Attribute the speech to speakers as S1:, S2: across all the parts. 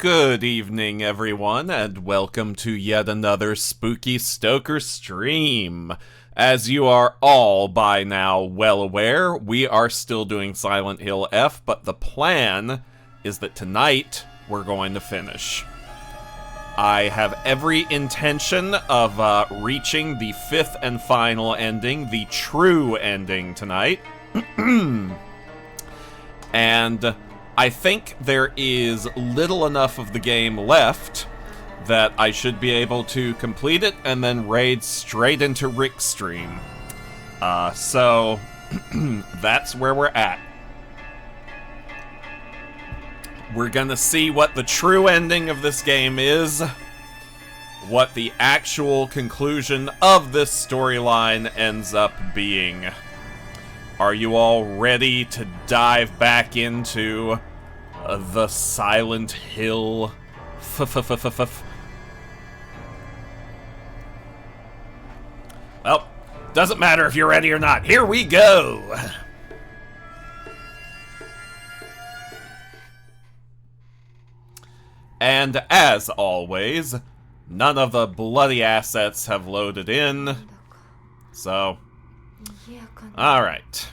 S1: Good evening, everyone, and welcome to yet another spooky Stoker stream. As you are all by now well aware, we are still doing Silent Hill F, but the plan is that tonight we're going to finish. I have every intention of reaching the fifth and final ending, the true ending tonight. And I think there is little enough of the game left that I should be able to complete it and then raid straight into Rick's stream. So that's where we're at. We're gonna see what the true ending of this game is, what the actual conclusion of this storyline ends up being. Are you all ready to dive back into the Silent Hill Well, doesn't matter if you're ready or not. Here we go! And as always, none of the bloody assets have loaded in. So, alright.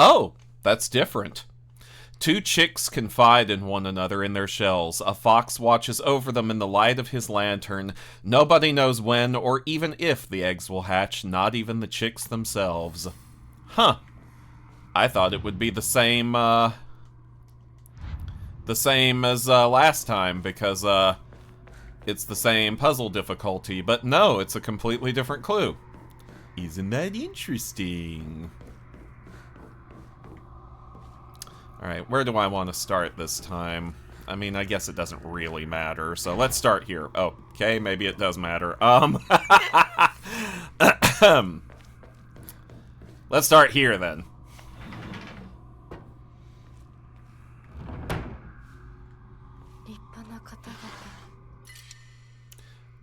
S1: Oh, that's different. Two chicks confide in one another in their shells. A fox watches over them in the light of his lantern. Nobody knows when or even if the eggs will hatch, not even the chicks themselves. Huh. I thought it would be the same as last time, because it's the same puzzle difficulty, but no, it's a completely different clue. Isn't that interesting? Alright, where do I want to start this time? I mean, I guess it doesn't really matter, so let's start here. Oh, okay, maybe it does matter. Let's start here, then.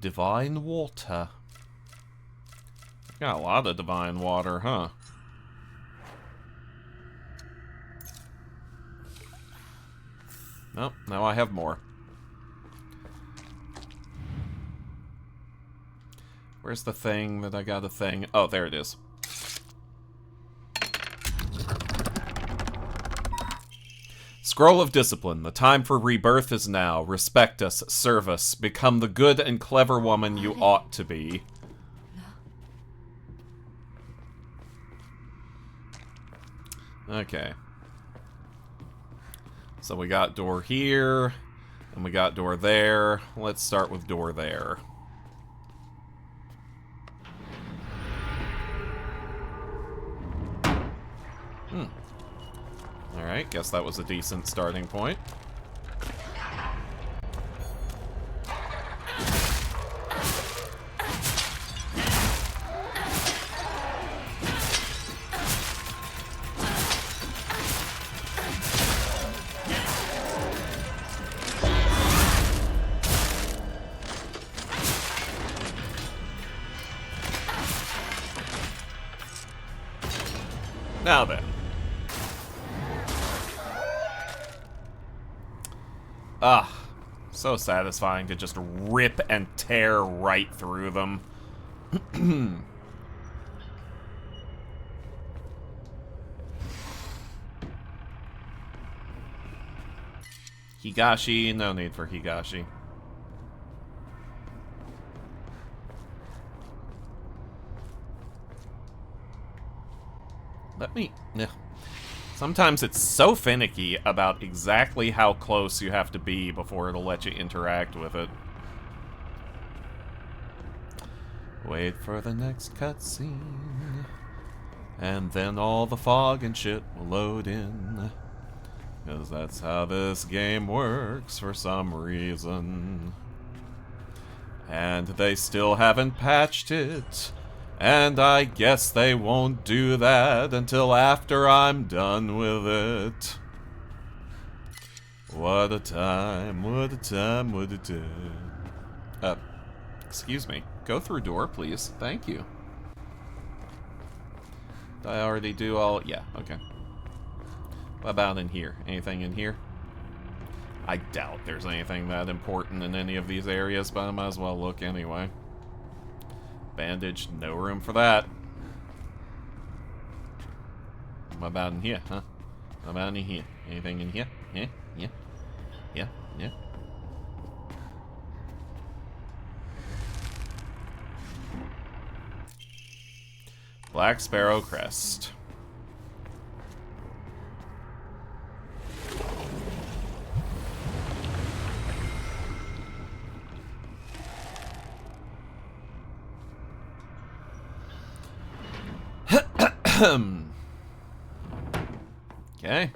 S1: Divine water. Got a lot of divine water, huh? Nope, now I have more. Where's the thing that I got a thing? Oh, there it is. Scroll of Discipline. The time for rebirth is now. Respect us, serve us, become the good and clever woman you ought to be. Okay. So we got door here, and we got door there. Let's start with door there. Alright, guess that was a decent starting point. Now then. Ah, so satisfying to just rip and tear right through them. Higashi, no need for Higashi. Sometimes it's so finicky about exactly how close you have to be before it'll let you interact with it. Wait for the next cutscene, and then all the fog and shit will load in. 'Cause that's how this game works for some reason. And they still haven't patched it. And I guess they won't do that until after I'm done with it. What a time, what a time, what a time. Excuse me. Go through door, please. Thank you. Did I already do all... Yeah, okay. What about in here? Anything in here? I doubt there's anything that important in any of these areas, but I might as well look anyway. Bandage, no room for that. What about in here, huh? What about in here? Anything in here? Yeah, yeah, yeah, yeah. Black Sparrow Crest. Okay.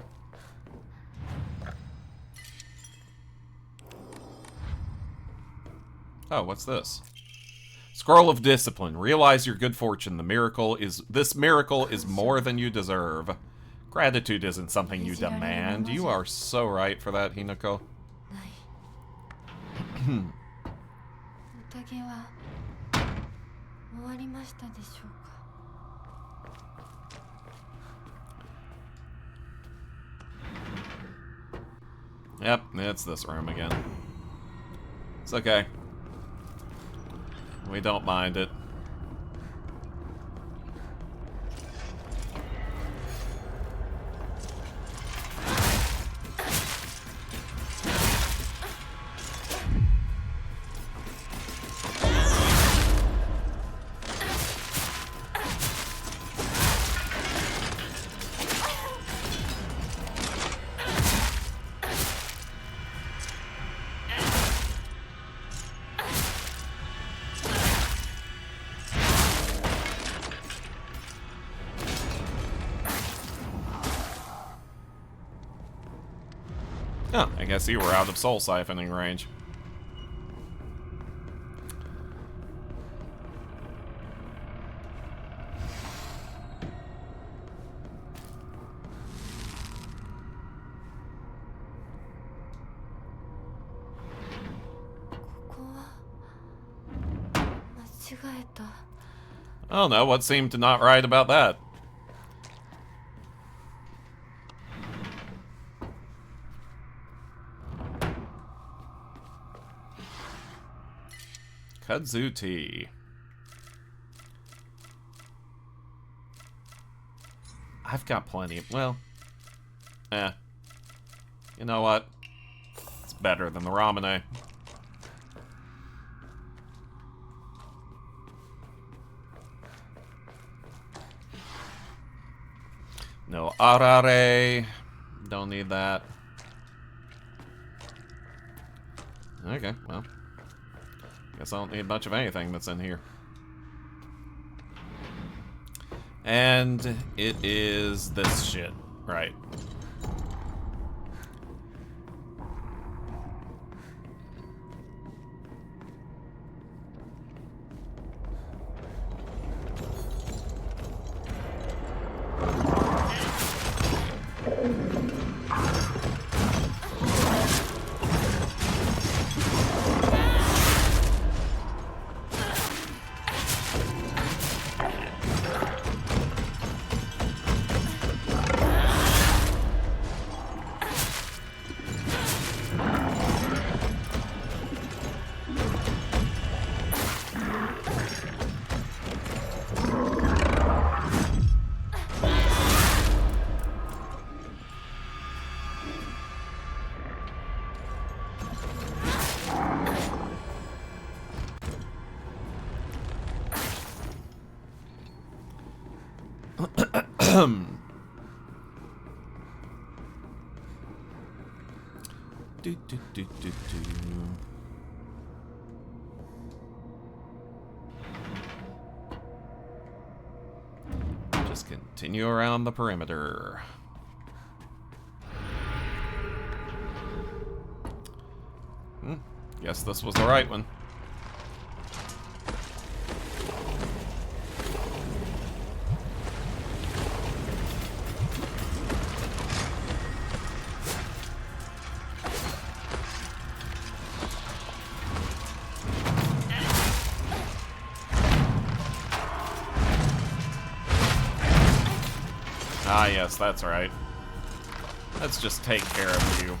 S1: Oh, what's this? Scroll of Discipline. Realize your good fortune. This miracle is more than you deserve. Gratitude isn't something you demand. You are so right for that, Hinako. Yep, it's this room again. It's okay. We don't mind it. Oh, I guess you were out of soul siphoning range. Oh no, what seemed to not right about that? Kudzu tea. I've got plenty. Well, you know what? It's better than the ramune. No arare. Don't need that. Okay, well. Guess I don't need much of anything that's in here. And it is this shit, right? Do, do, do, do, do. Just continue around the perimeter. Guess this was the right one. Ah, yes, that's right. Let's just take care of you.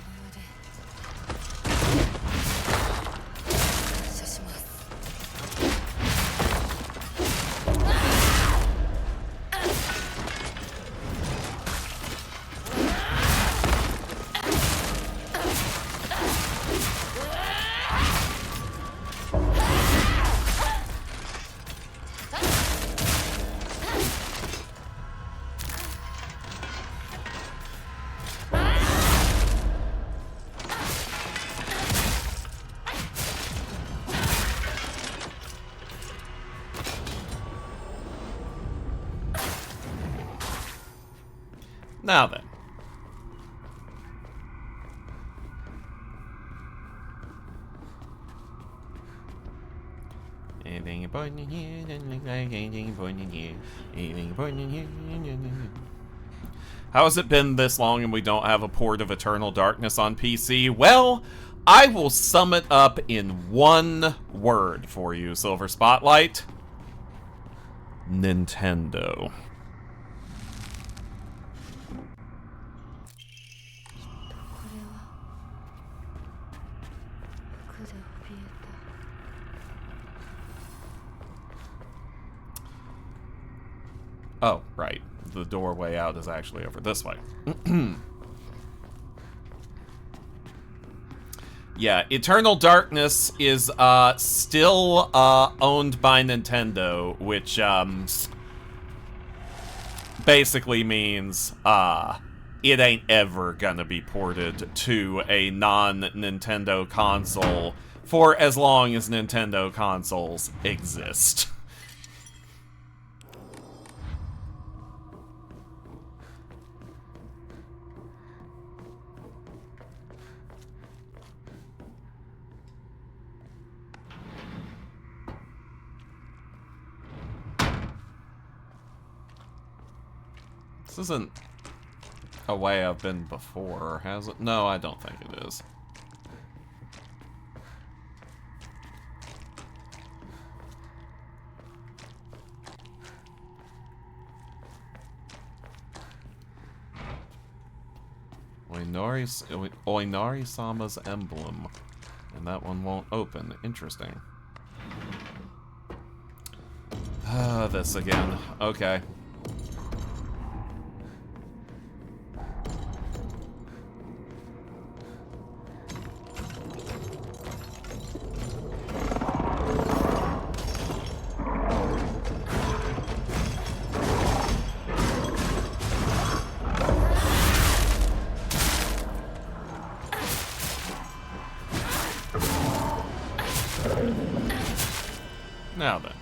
S1: Now then. Anything important in here? Doesn't look like anything important in here. Anything important in here? How has it been this long and we don't have a port of Eternal Darkness on PC? Well, I will sum it up in one word for you, Silver Spotlight. Nintendo. Oh, right. The doorway out is actually over this way. Yeah, Eternal Darkness is still owned by Nintendo, which basically means it ain't ever gonna be ported to a non-Nintendo console for as long as Nintendo consoles exist. This isn't a way I've been before, has it? No, I don't think it is. Oinari-sama's emblem. And that one won't open. Interesting. This again. Okay. Now then.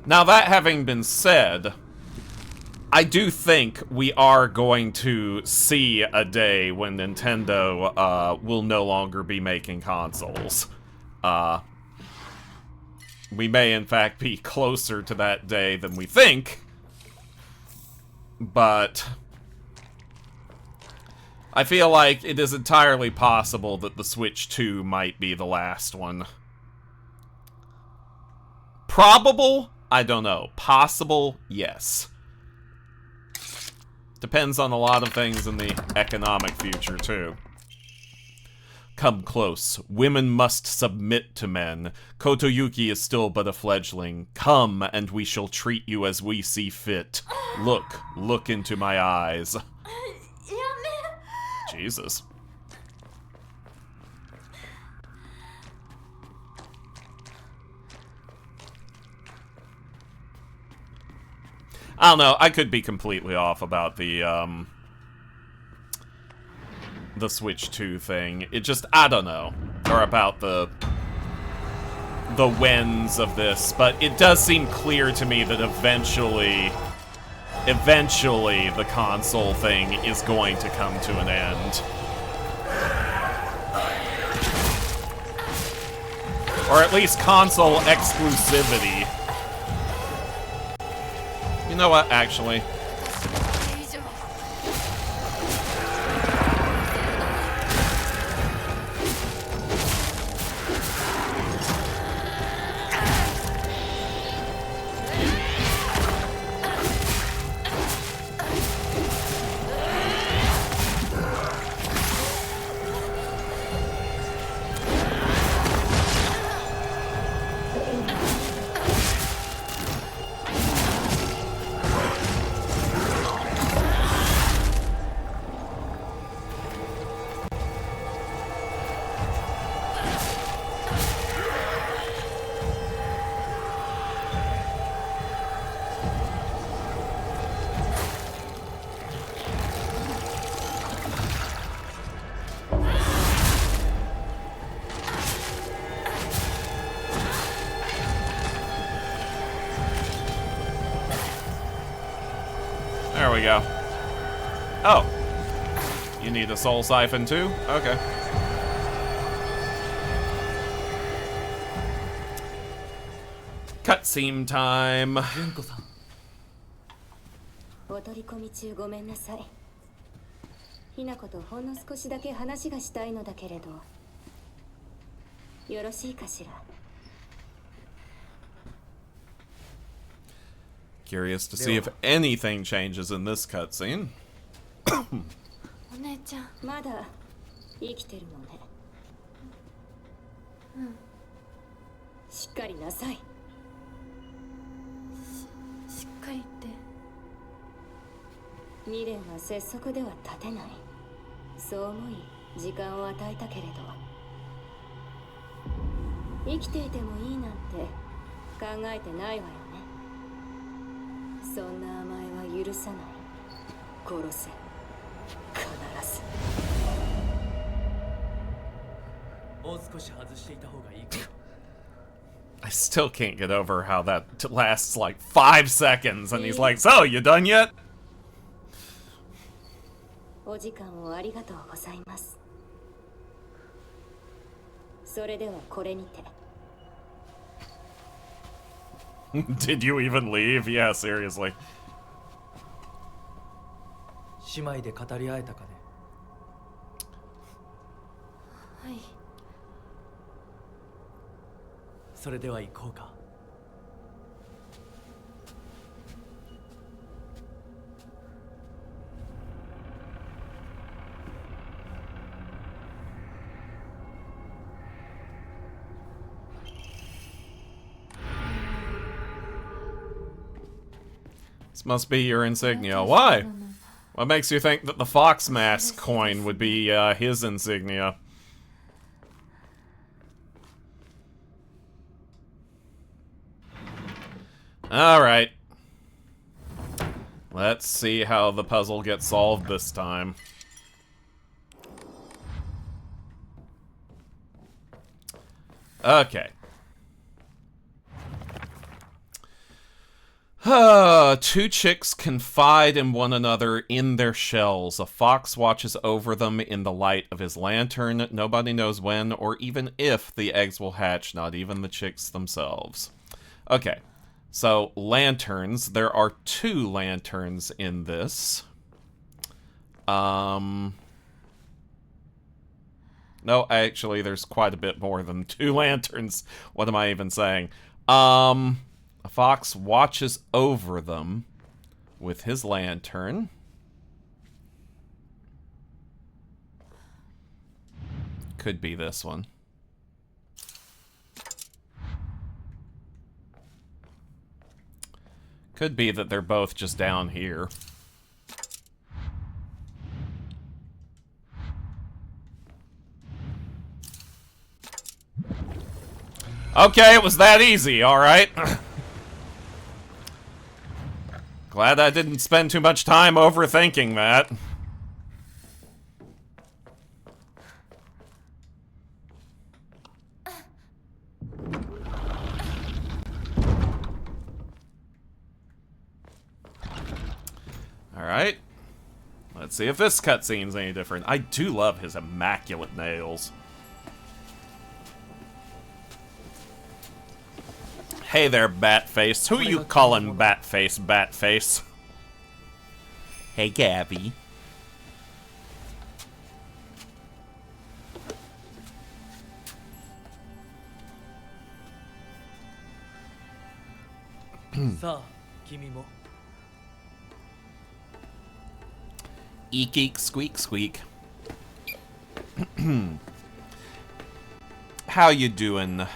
S1: Now that having been said, I do think we are going to see a day when Nintendo will no longer be making consoles. We may in fact be closer to that day than we think, but I feel like it is entirely possible that the Switch 2 might be the last one. Probable? I don't know. Possible? Yes. Depends on a lot of things in the economic future, too. Come close. Women must submit to men. Kotoyuki is still but a fledgling. Come, and we shall treat you as we see fit. Look into my eyes. Jesus. I don't know, I could be completely off about the Switch 2 thing. It just, I don't know. Or about the whens of this, but it does seem clear to me that eventually the console thing is going to come to an end. Or at least console exclusivity. You know what, actually? There we go. Oh. You need a soul siphon too? Okay. Cutscene time.
S2: 純子さん。お取り込み中ごめんなさい。ひなことほんの少しだけ話がしたいのだけれど、よろしいかしら。
S1: Curious to see if anything changes in this cutscene.
S3: お姉ちゃん。
S2: まだ生きてるのね。
S3: うん。
S2: しっかりなさい。
S3: しっかりって。
S2: 未練は拙速では立てない。そう思い時間を与えたけれど、生きていてもいいなんて考えてないわよね。そんな甘えは許さない。殺せ。必ず。
S4: もう少し外していた方がいいか。
S1: I still can't get over how that lasts like 5 seconds and he's like, so, you done yet?
S2: お時間をありがとうございます。それではこれにて。
S1: Did you even leave? Yeah, seriously.
S4: 姉妹で語り合えたかね。
S3: はい。
S4: それでは行こうか。
S1: This must be your insignia. Why? What makes you think that the Fox Mask coin would be his insignia? Alright. Let's see how the puzzle gets solved this time. Okay. Two chicks confide in one another in their shells. A fox watches over them in the light of his lantern. Nobody knows when or even if the eggs will hatch, not even the chicks themselves. Okay, so lanterns. There are 2 lanterns in this. No, actually, there's quite a bit more than 2 lanterns. What am I even saying? A fox watches over them with his lantern. Could be this one. Could be that they're both just down here. Okay, it was that easy, alright. Glad I didn't spend too much time overthinking that. Alright. Let's see if this cutscene's any different. I do love his immaculate nails. Hey there, Batface. Who you calling Batface, Batface? Hey, Gabby. Eek, eek, squeak, squeak. How you doing,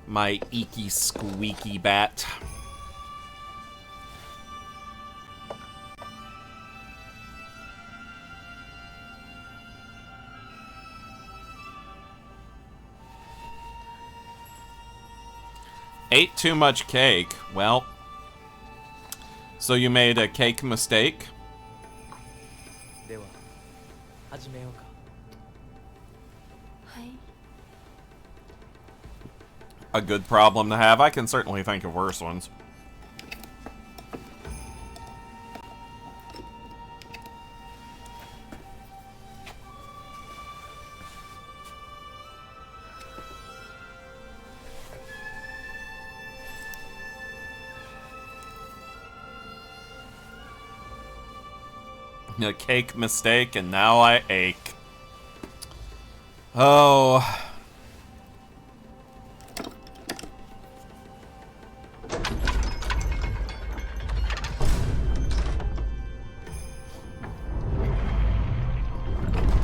S1: my eeky, squeaky bat? Ate too much cake. Well, so you made a cake mistake? A good problem to have. I can certainly think of worse ones. A cake mistake, and now I ache. Oh.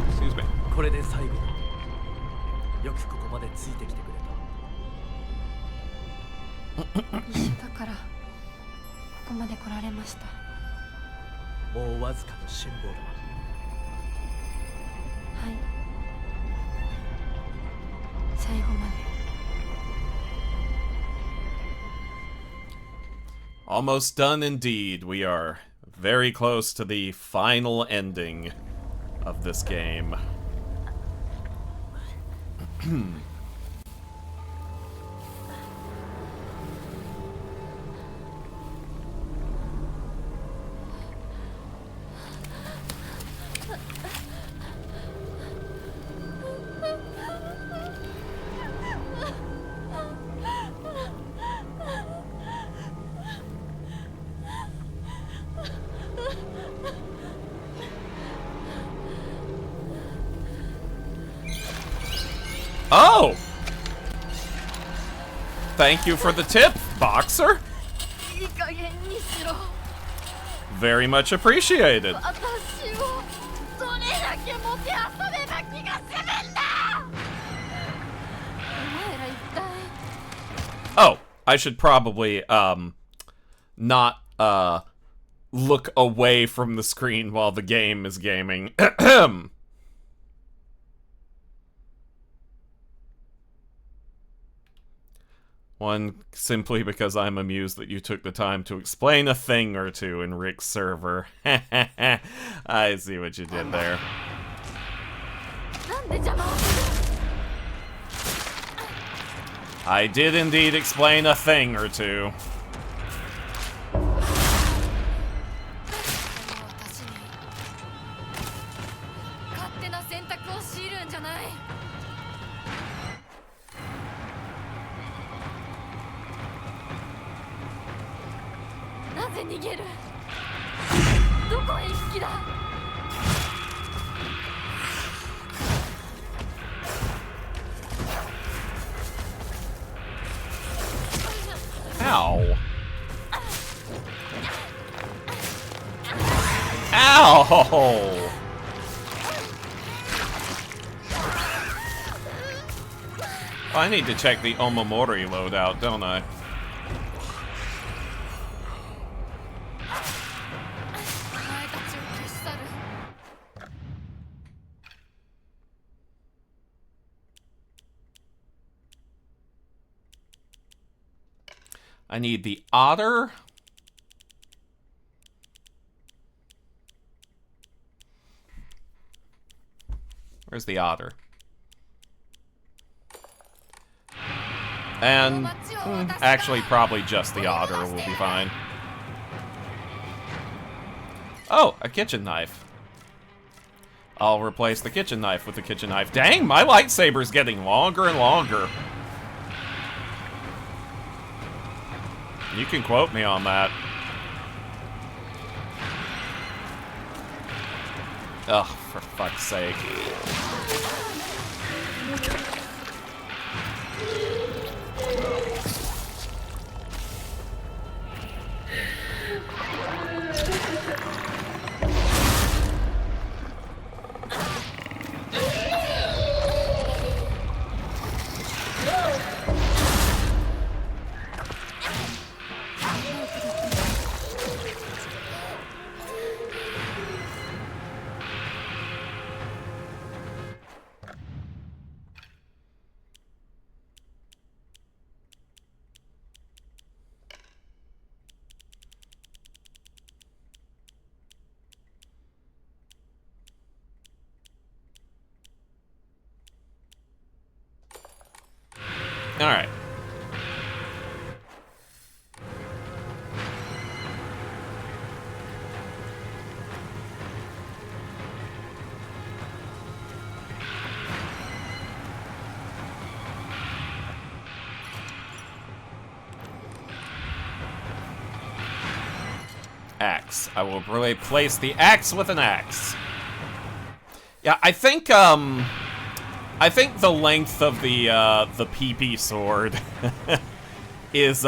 S1: Excuse me.
S4: これで最後だ。よくここまでついてきてくれた。
S3: 一緒だからここまで来られました。
S4: もうわずかの辛抱だ。
S3: はい。最後まで。
S1: Almost done indeed. We are very close to the final ending of this game. Oh! Thank you for the tip, Boxer.
S3: いい加減にしろ。
S1: Very much appreciated.
S3: 私をどれだけもてあそべば気が済むんだ。お前ら一体。
S1: Oh, I should probably, not, look away from the screen while the game is gaming. One, simply because I'm amused that you took the time to explain a thing or two in Rick's server. I see what you did there.
S3: なんで邪魔をする。
S1: I did indeed explain a thing or two.
S3: 私に勝手な選択を強いるんじゃない。なぜ逃げる。どこへ行く気だ。
S1: Ow. Ow! I need to check the Omamori loadout, don't I? I need the otter. Where's the otter? And actually, probably just the otter will be fine. Oh, a kitchen knife. I'll replace the kitchen knife with the kitchen knife. Dang, my lightsaber's getting longer and longer. You can quote me on that. Ugh, for fuck's sake. All right. axe. I will replace the axe with an axe. Yeah, I think the length of the PP sword is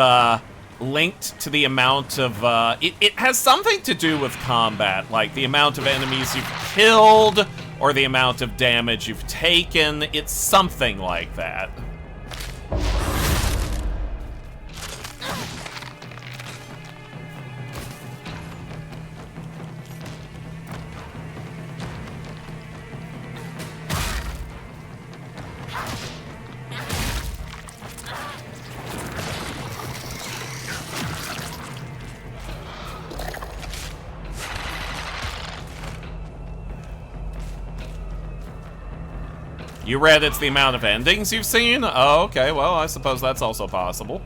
S1: linked to the amount of it has something to do with combat, like the amount of enemies you've killed or the amount of damage you've taken. It's something like that. You read it's the amount of endings you've seen? Oh, okay, well, I suppose that's also possible.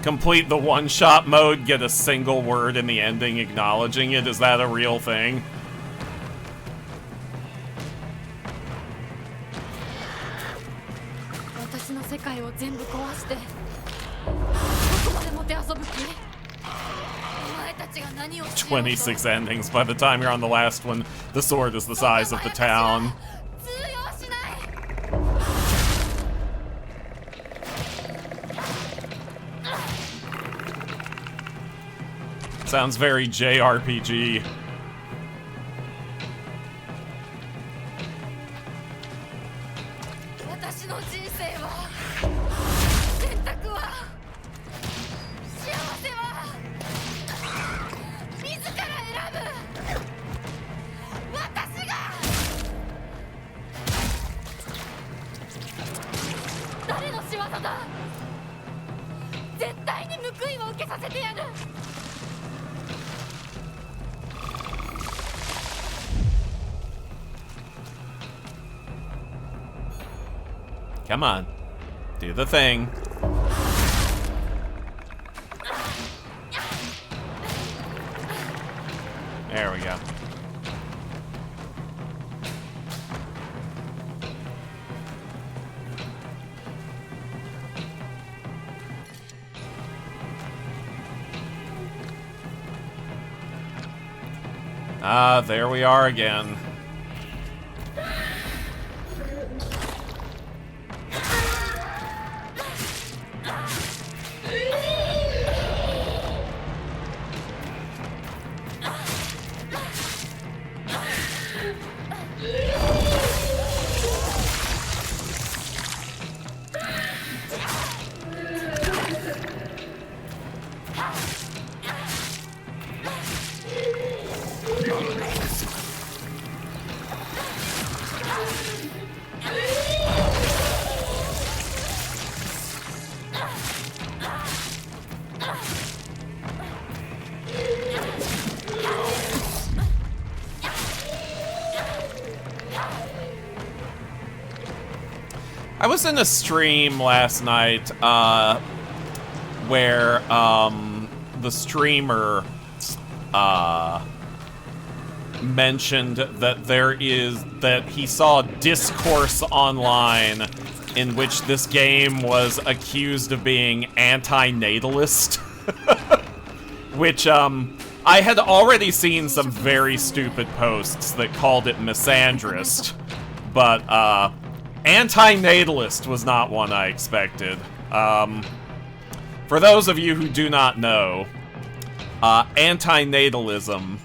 S1: Complete the one-shot mode, get a single word in the ending acknowledging it. Is that a real thing? "26 endings. By the time you're on the last one, the sword is the size of the town." Sounds very JRPG. Come on. Do the thing. There we go. Ah, there we are again. I was in a stream last night, where, the streamer, mentioned that he saw discourse online in which this game was accused of being anti-natalist. Which, I had already seen some very stupid posts that called it misandrist, but, anti-natalist was not one I expected. For those of you who do not know, anti-natalism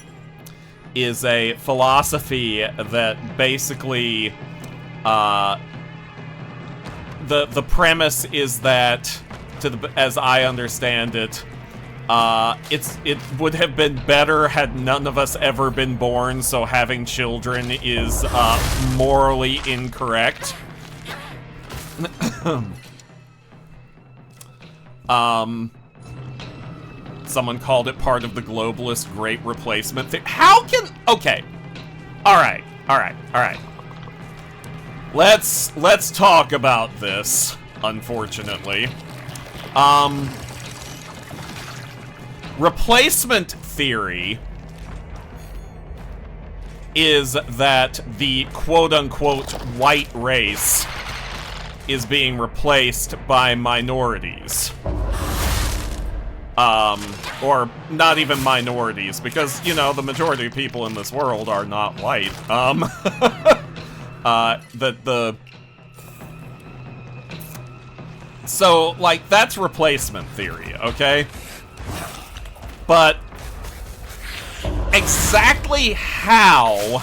S1: is a philosophy that basically, the premise is that, as I understand it, it would have been better had none of us ever been born, so having children is, morally incorrect. Someone called it part of the globalist great replacement thing. How can... Okay. Alright. let's talk about this, unfortunately. Replacement theory is that the quote-unquote white race is being replaced by minorities. Or not even minorities, because, you know, the majority of people in this world are not white. So, like, that's replacement theory, okay? But exactly how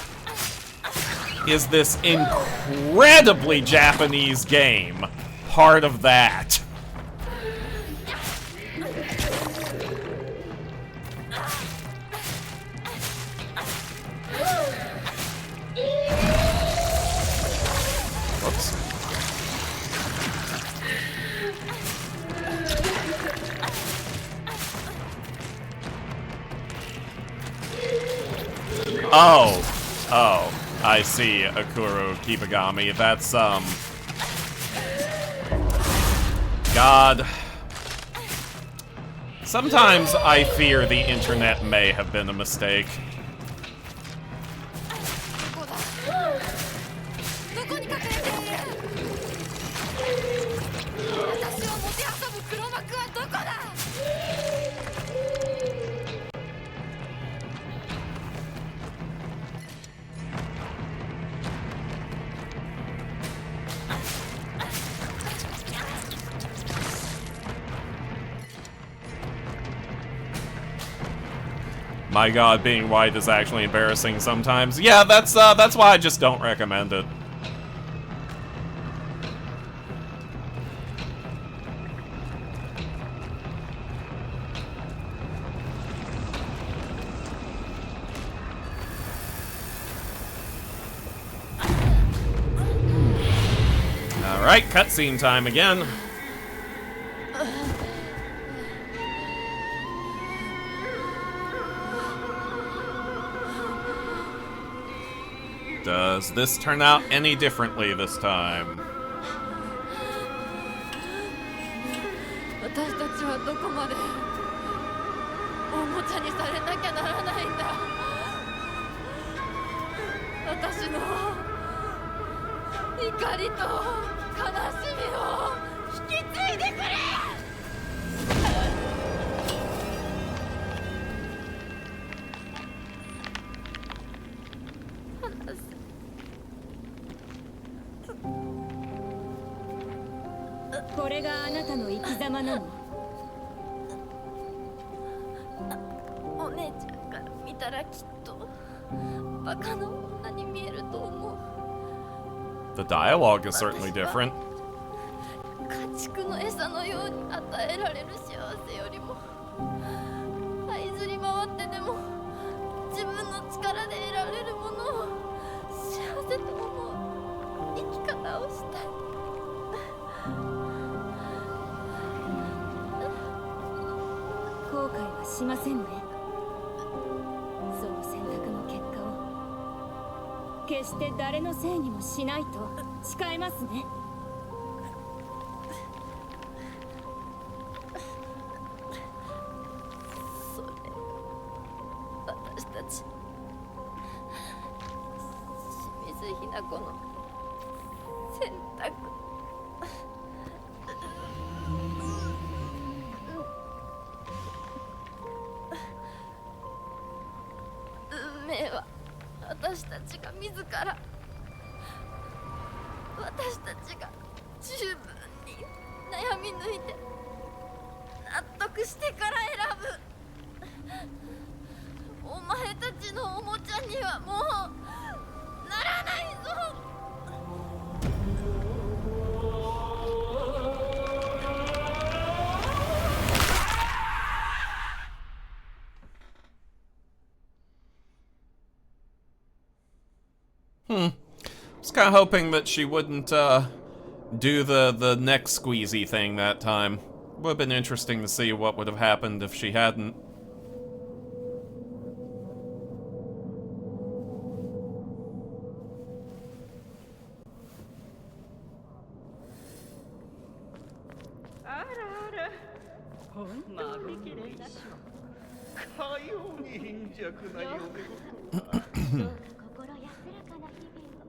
S1: is this incredibly Japanese game part of that? Whoops. Oh, I see, Akuru Kibagami. That's, God. Sometimes I fear the internet may have been a mistake.
S3: どこに隠れている？私をもてあそぶ黒幕はどこだ？
S1: My God, being white is actually embarrassing sometimes. Yeah, that's why I just don't recommend it. Alright, cutscene time again. Does this turn out any differently this time?
S3: 私たちはどこまでおもちゃにされなきゃならないんだ。私の怒りと悲しみを引き継いでくれ。
S2: これがあなたの生き様なの？
S3: お姉ちゃんから見たらきっとバカな女に見えると思う。
S1: The dialogue is certainly different.
S3: 家畜の餌のように与えられる幸せよりも這いずり回ってでも自分の力で得られるものを幸せと思う生き方をしたい。
S2: 後悔はしませんね。その選択の結果を決して誰のせいにもしないと誓いますね。
S3: それ私たち清水ひな子の選択。運命は私たちが自ら私たちが十分に悩み抜いて納得してから選ぶ。お前たちのおもちゃにはもうならないぞ。
S1: Was kind of hoping that she wouldn't do the neck squeezy thing that time. Would have been interesting to see what would have happened if she hadn't.
S5: 本当に綺麗だし
S6: かように貧弱な嫁ごと
S2: どうか心安らかな日々を。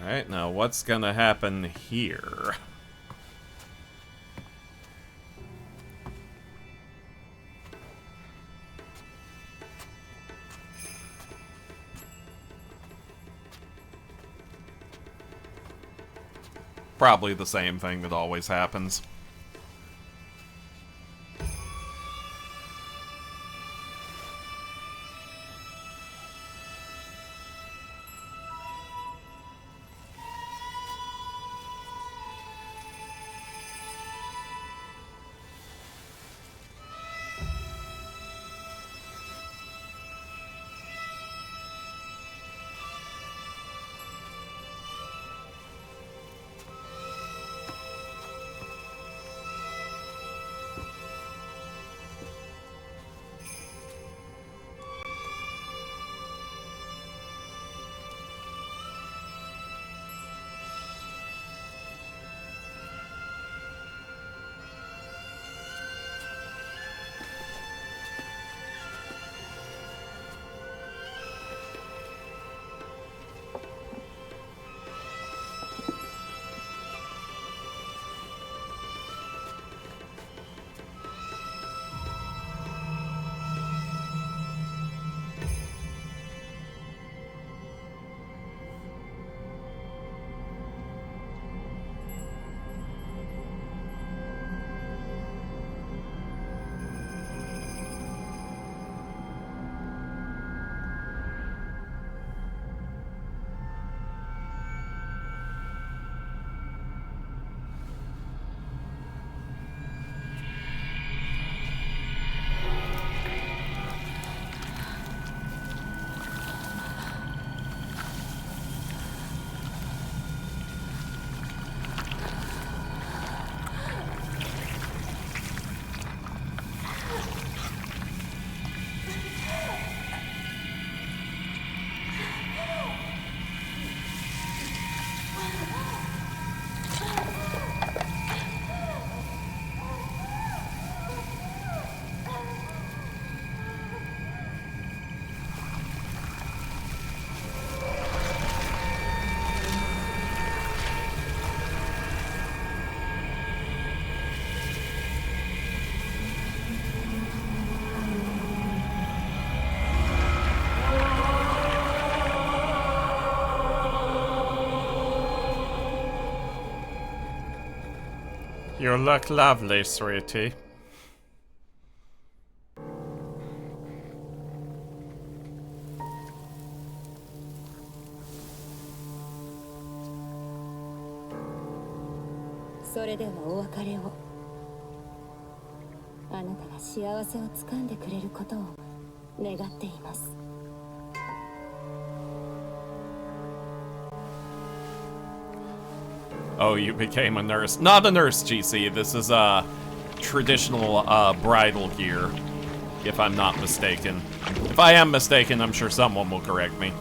S1: Alright, now what's gonna happen here? Probably the same thing that always happens. You look lovely, sweetie.
S2: それではお別れを。あなたが幸せをつかんでくれることを願っています。
S1: Oh, you became a nurse. Not a nurse, GC. This is traditional bridal gear, if I'm not mistaken. If I am mistaken, I'm sure someone will correct me.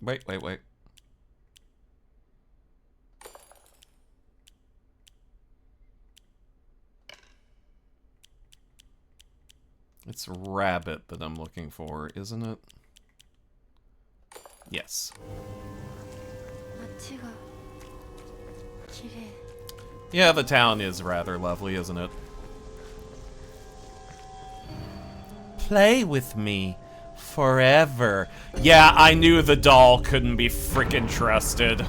S1: Wait. It's rabbit that I'm looking for, isn't it? Yes. Yeah, the town is rather lovely, isn't it? Play with me. Forever. Yeah, I knew the doll couldn't be frickin' trusted.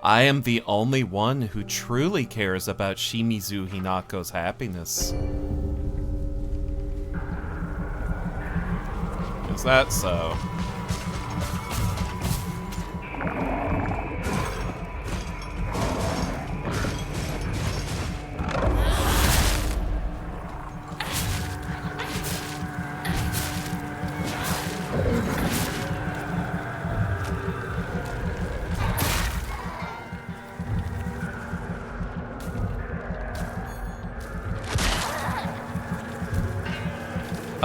S1: I am the only one who truly cares about Shimizu Hinako's happiness. Is that so?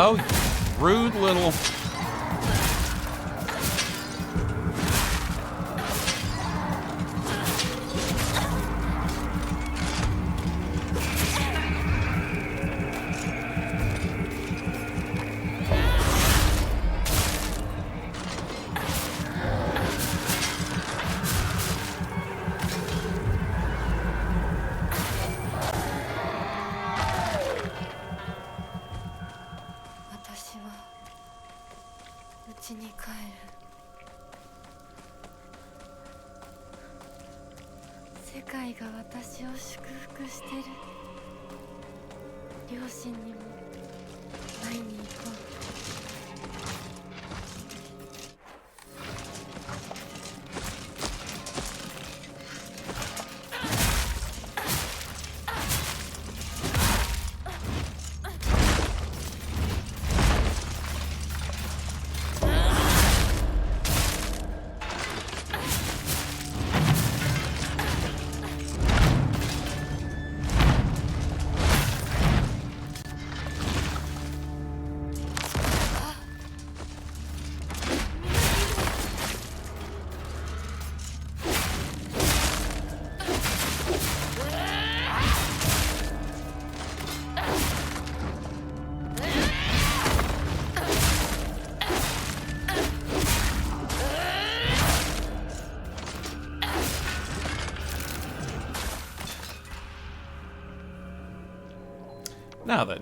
S1: Oh, rude little... Now then.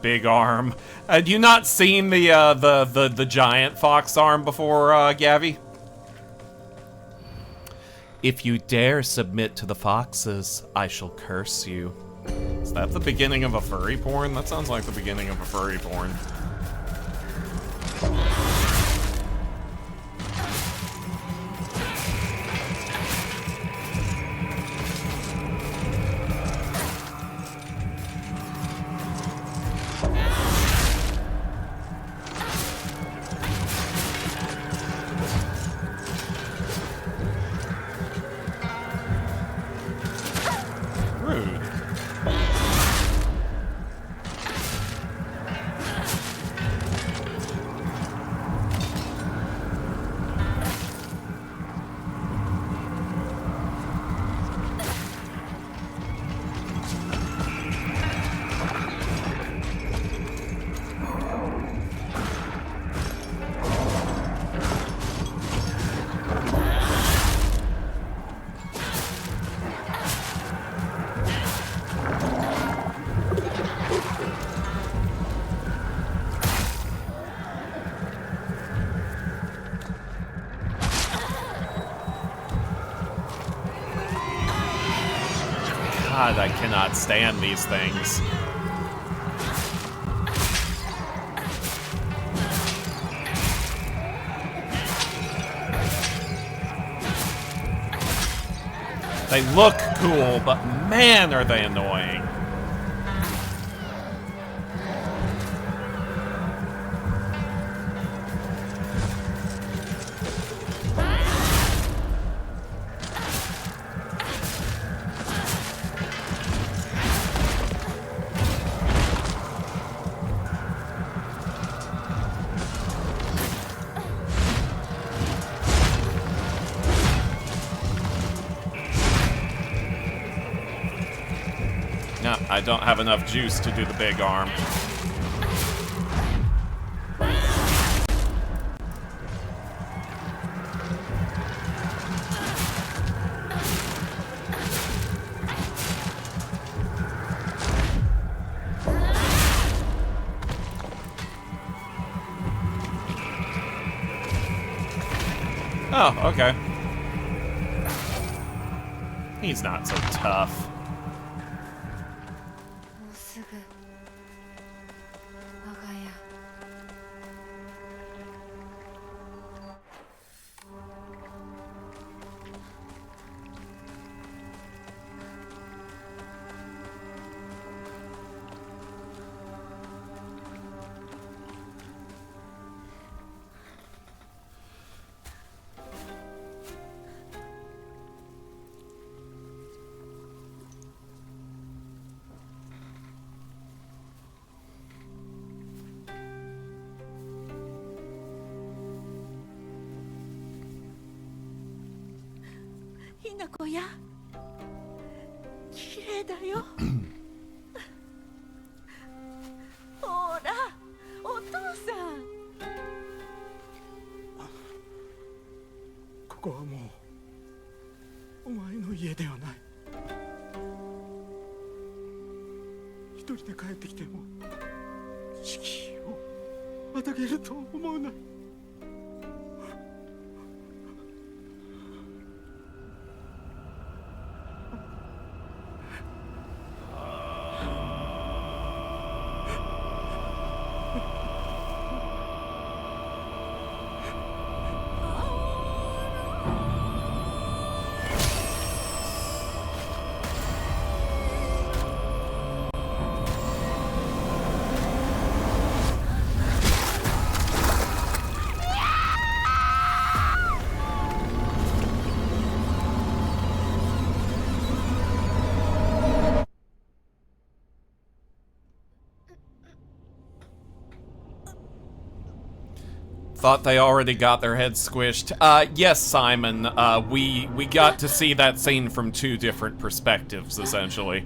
S1: Big arm. Had you not seen the giant fox arm before, Gavi? If you dare submit to the foxes, I shall curse you. Is that the beginning of a furry porn? That sounds like the beginning of a furry porn. God, I cannot stand these things. They look cool, but man, are they annoying. No, I don't have enough juice to do the big arm. Oh, okay. He's not so tough.
S3: もうすぐ我が家。
S5: ひなこや綺麗だよほらお父さん
S7: ここはもうお前の家ではない。一人で帰ってきても敷居をまたげると思うな。
S1: Thought they already got their heads squished. Yes, Simon. We got to see that scene from two different perspectives, essentially.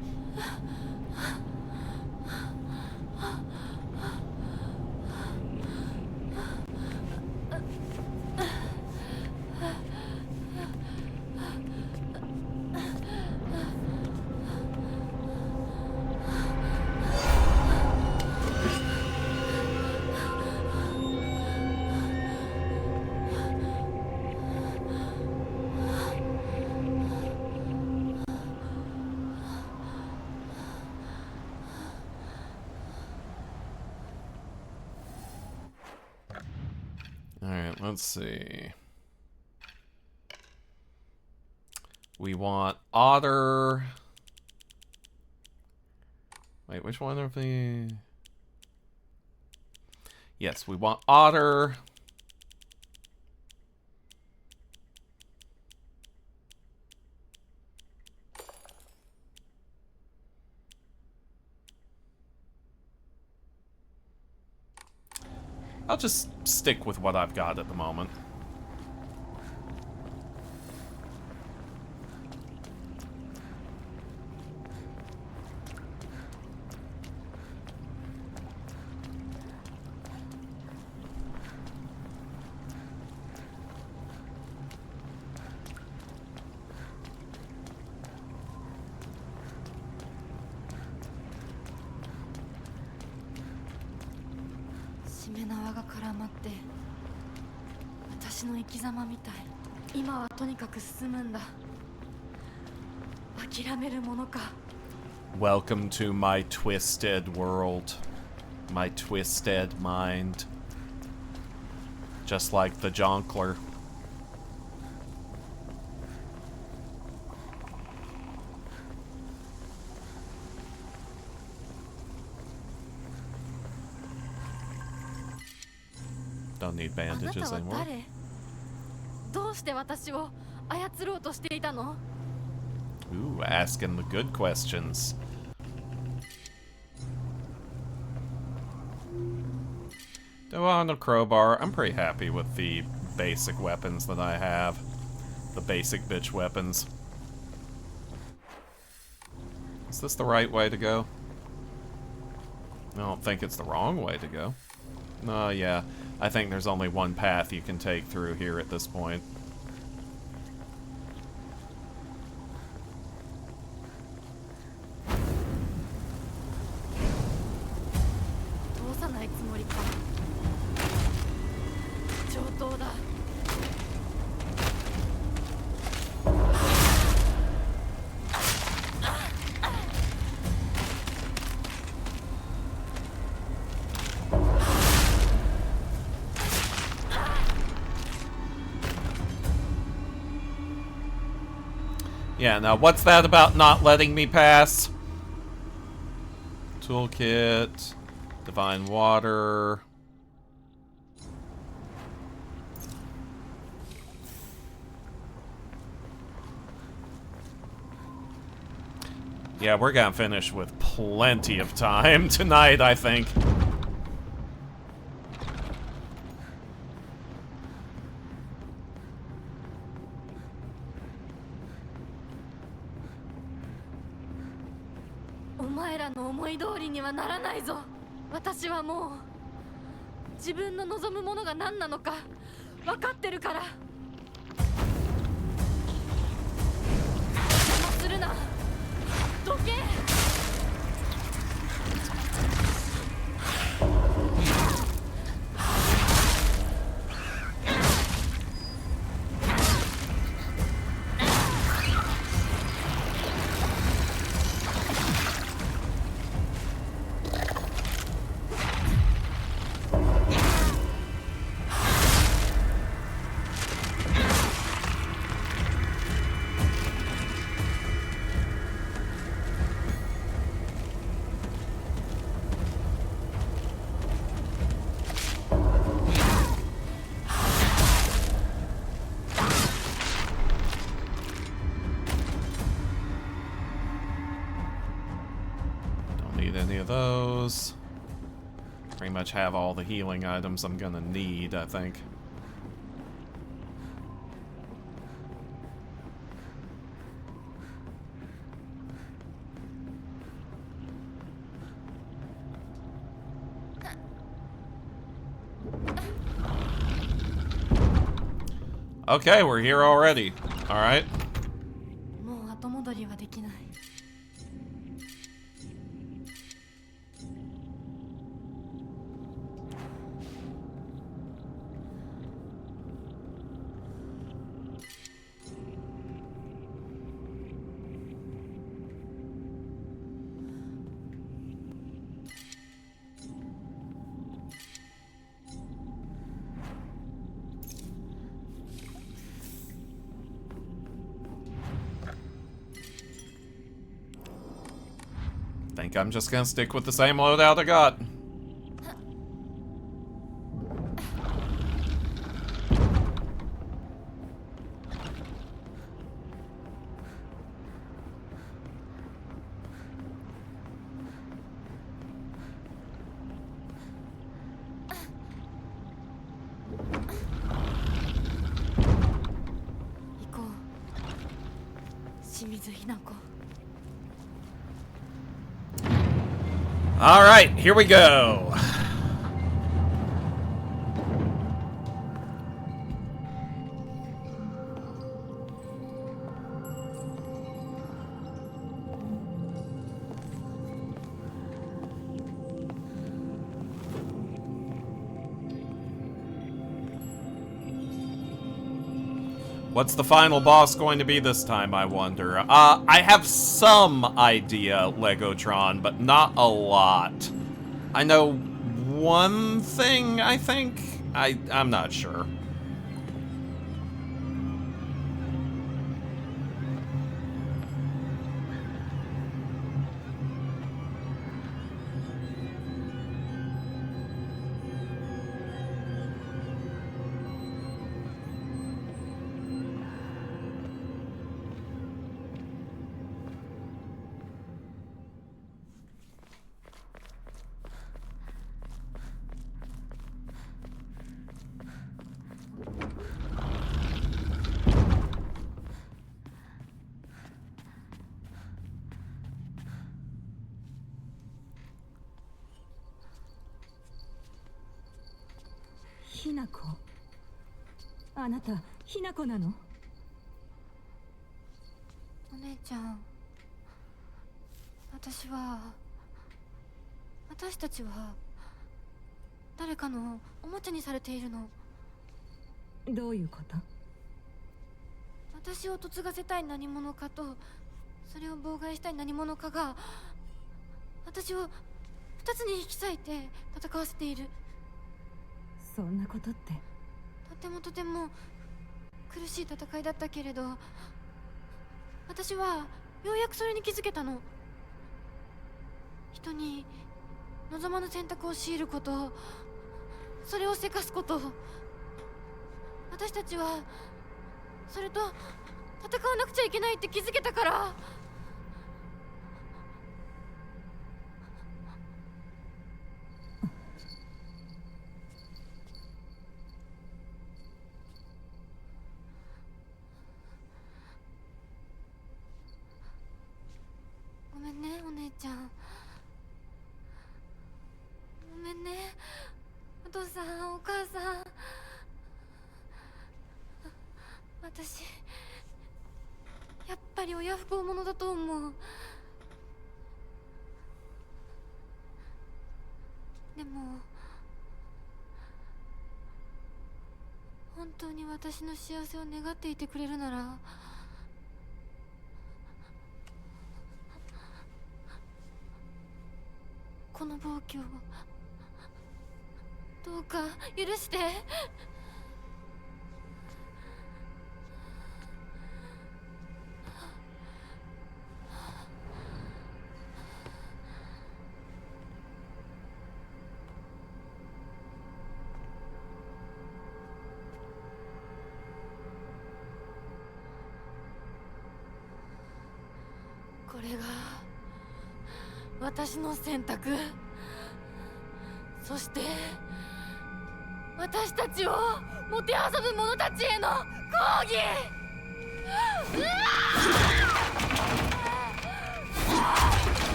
S1: Alright, let's see. We want Otter. Wait, which one of the... Yes, we want Otter. I'll just stick with what I've got at the moment. Welcome to my twisted world. My twisted mind. Just like the Jonkler. Don't need bandages anymore.
S3: どうして私を操ろうとしていたの?
S1: Ooh, asking the good questions. Though on the crowbar, I'm pretty happy with the basic weapons that I have. The basic bitch weapons. Is this the right way to go? I don't think it's the wrong way to go. No, yeah. I think there's only one path you can take through here at this point. Yeah, now what's that about not letting me pass? Toolkit, divine water. Yeah, we're gonna finish with plenty of time tonight, I think.
S3: お前らの思い通りにはならないぞ。私はもう自分の望むものが何なのか分かってるから。邪魔するな。どけ。
S1: Any of those. Pretty much have all the healing items I'm gonna need, I think. Okay, we're here already. Alright.
S3: もう後戻りはできない。
S1: Think I'm just gonna stick with the same loadout I got. All right, here we go. What's the final boss going to be this time, I wonder? I have some idea, Legotron, but not a lot. I know one thing, I think? I'm not sure.
S2: ひなこ、あなたひなこなの？
S3: お姉ちゃん、私たちは誰かのおもちゃにされているの。
S2: どういうこと？
S3: 私を嫁がせたい何者かと、それを妨害したい何者かが私を二つに引き裂いて戦わせている。
S2: そんなことって。
S3: とても苦しい戦いだったけれど、私はようやくそれに気づけたの。人に望まぬ選択を強いること、それをせかすこと、私たちはそれと戦わなくちゃいけないって気づけたから。ごめんね、お姉ちゃん。ごめんね、お父さん、お母さん。私やっぱり親不孝者だと思う。でも本当に私の幸せを願っていてくれるなら、この暴挙をどうか許して。これが私の選択、そして私たちをもてあそぶ者たちへの抗議。うわ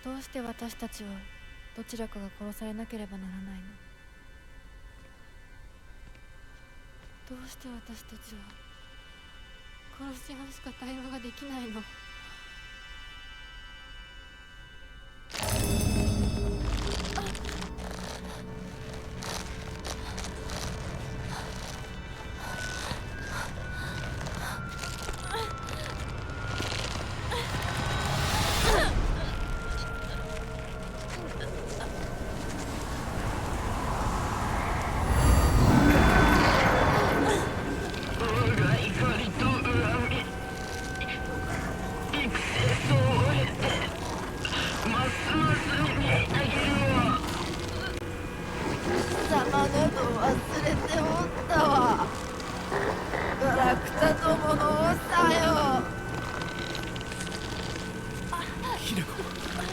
S3: どうして私たちはどちらかが殺されなければならないの？どうして私たちは殺し合うしか対話ができないの？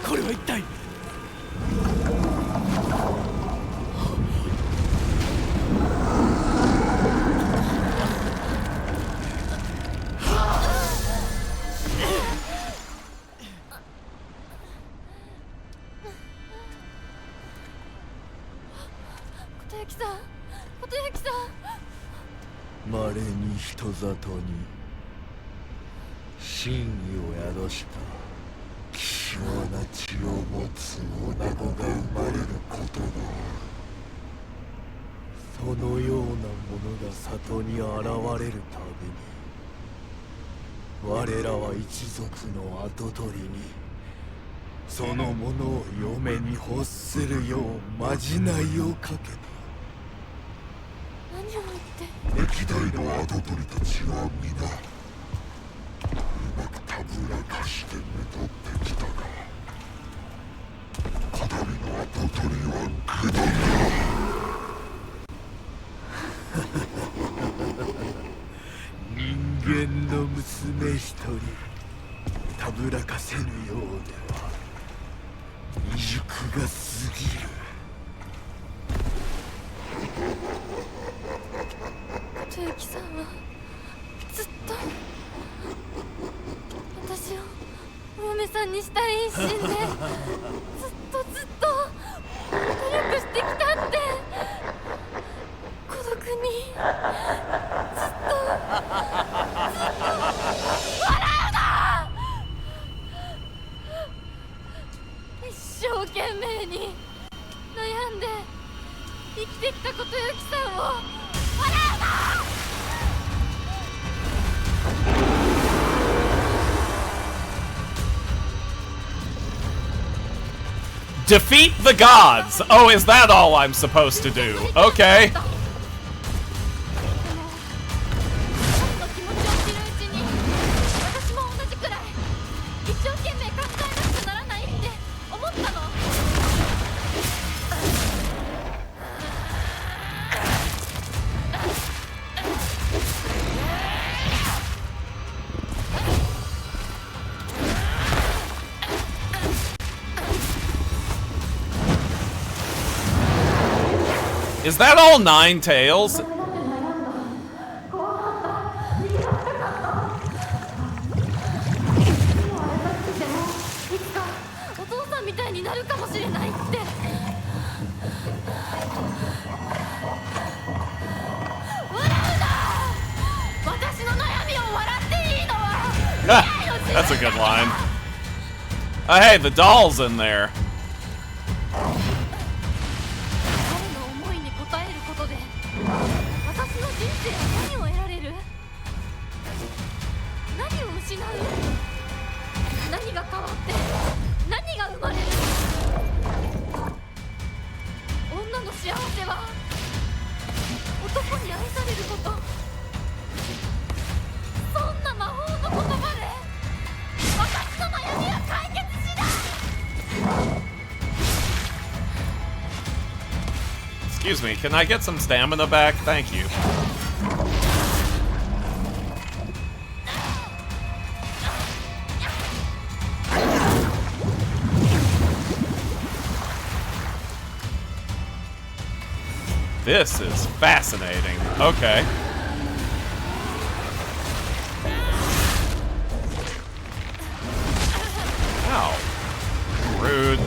S4: これは一体。
S7: 稀に人里に真意を宿した希少な血を持つ女子が生まれることがある。そのようなものが里に現れるたびに我らは一族の跡取りにそのものを嫁に欲するようまじないをかけた。
S3: 何を言って。
S8: 歴代の跡取りたちは皆うまくたぶらかしてめとってきたが、ただりの跡取りは愚鈍だ。
S7: 人間の娘一人たぶらかせぬようでは未熟が過ぎる。
S3: 豊樹さんはずっと私をお嫁さんにしたい一心でずっと努力してきたって。一生懸命に悩んで生きてきたことゆきさんを笑うな。
S1: Defeat the gods! Oh, is that all I'm supposed to do? Okay.
S3: の気持ちを知るうちに私も同じくらい一生懸命考えなくちゃならないって思ったの。
S1: Is that all 9 tails?
S3: いつかお父さんみたいになるかもしれないって。笑うな。私の悩みを笑っていいのは
S1: That's a good line. Hey, the doll's in there.
S3: 彼の思いに応えることで私の人生は何を得られる？何を失う？何が変わって何が生まれる？女の幸せは男に愛されること。そんな魔法の言葉で私の悩みは解決しない。
S1: Excuse me, can I get some stamina back? Thank you. This is fascinating. Okay. Ow. Rude.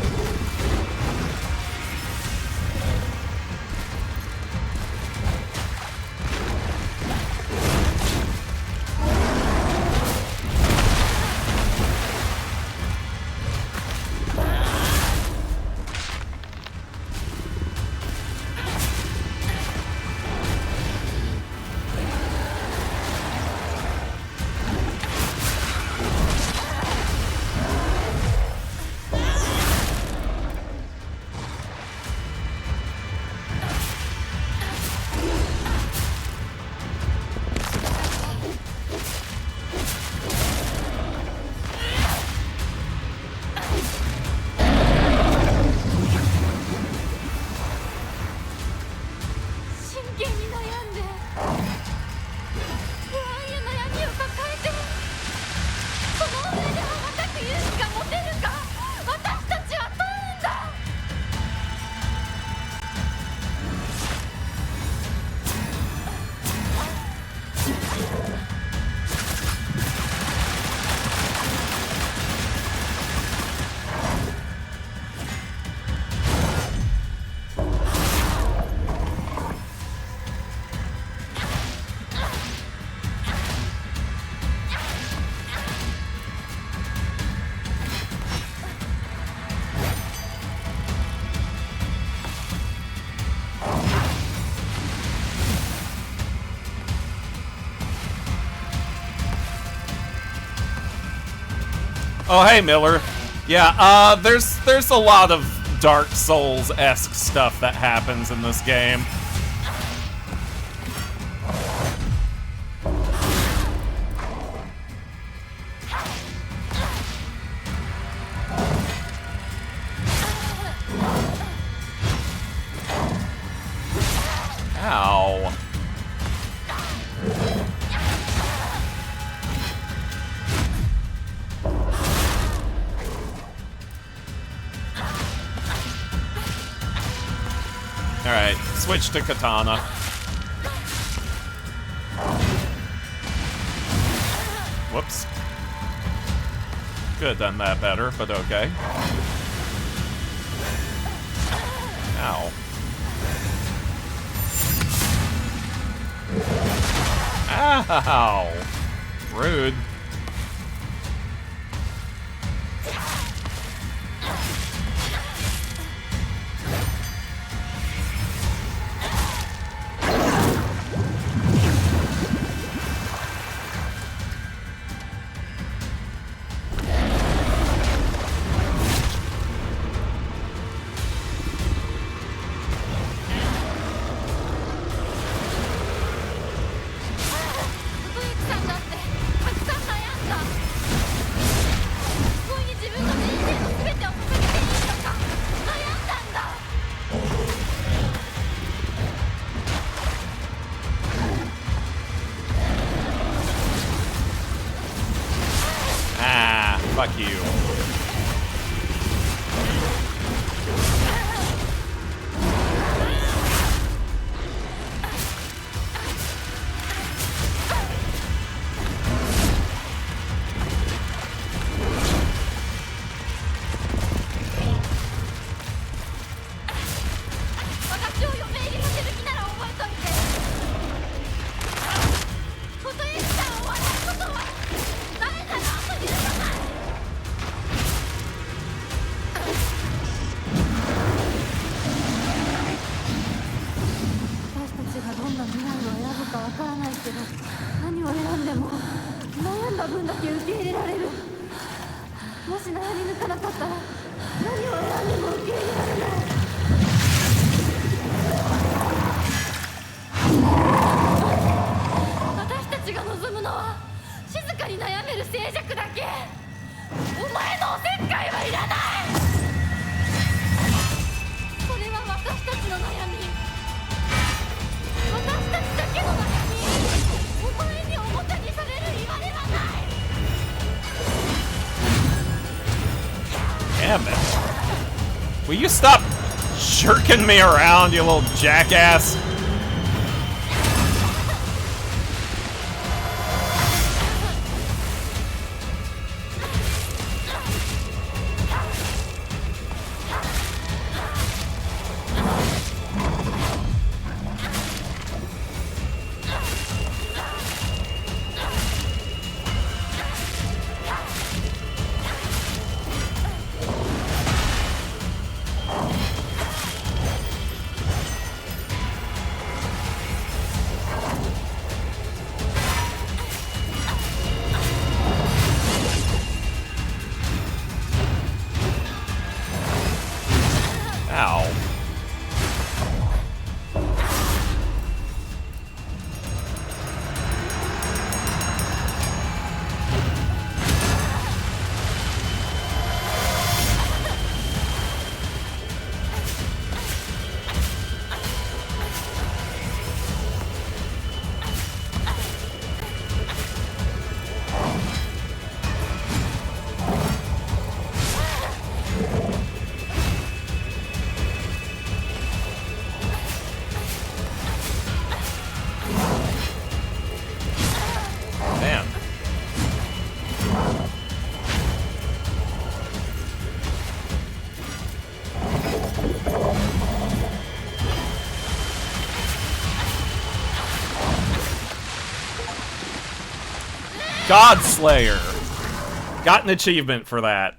S1: Oh, hey, Miller. Yeah, there's a lot of Dark Souls-esque stuff that happens in this game. Ow. Alright, switch to katana. Whoops. Could have done that better, but okay. Ow. Ow! Rude. Fuck you. Damn it. Will you stop jerking me around, you little jackass? Ow. Godslayer! Got an achievement for that.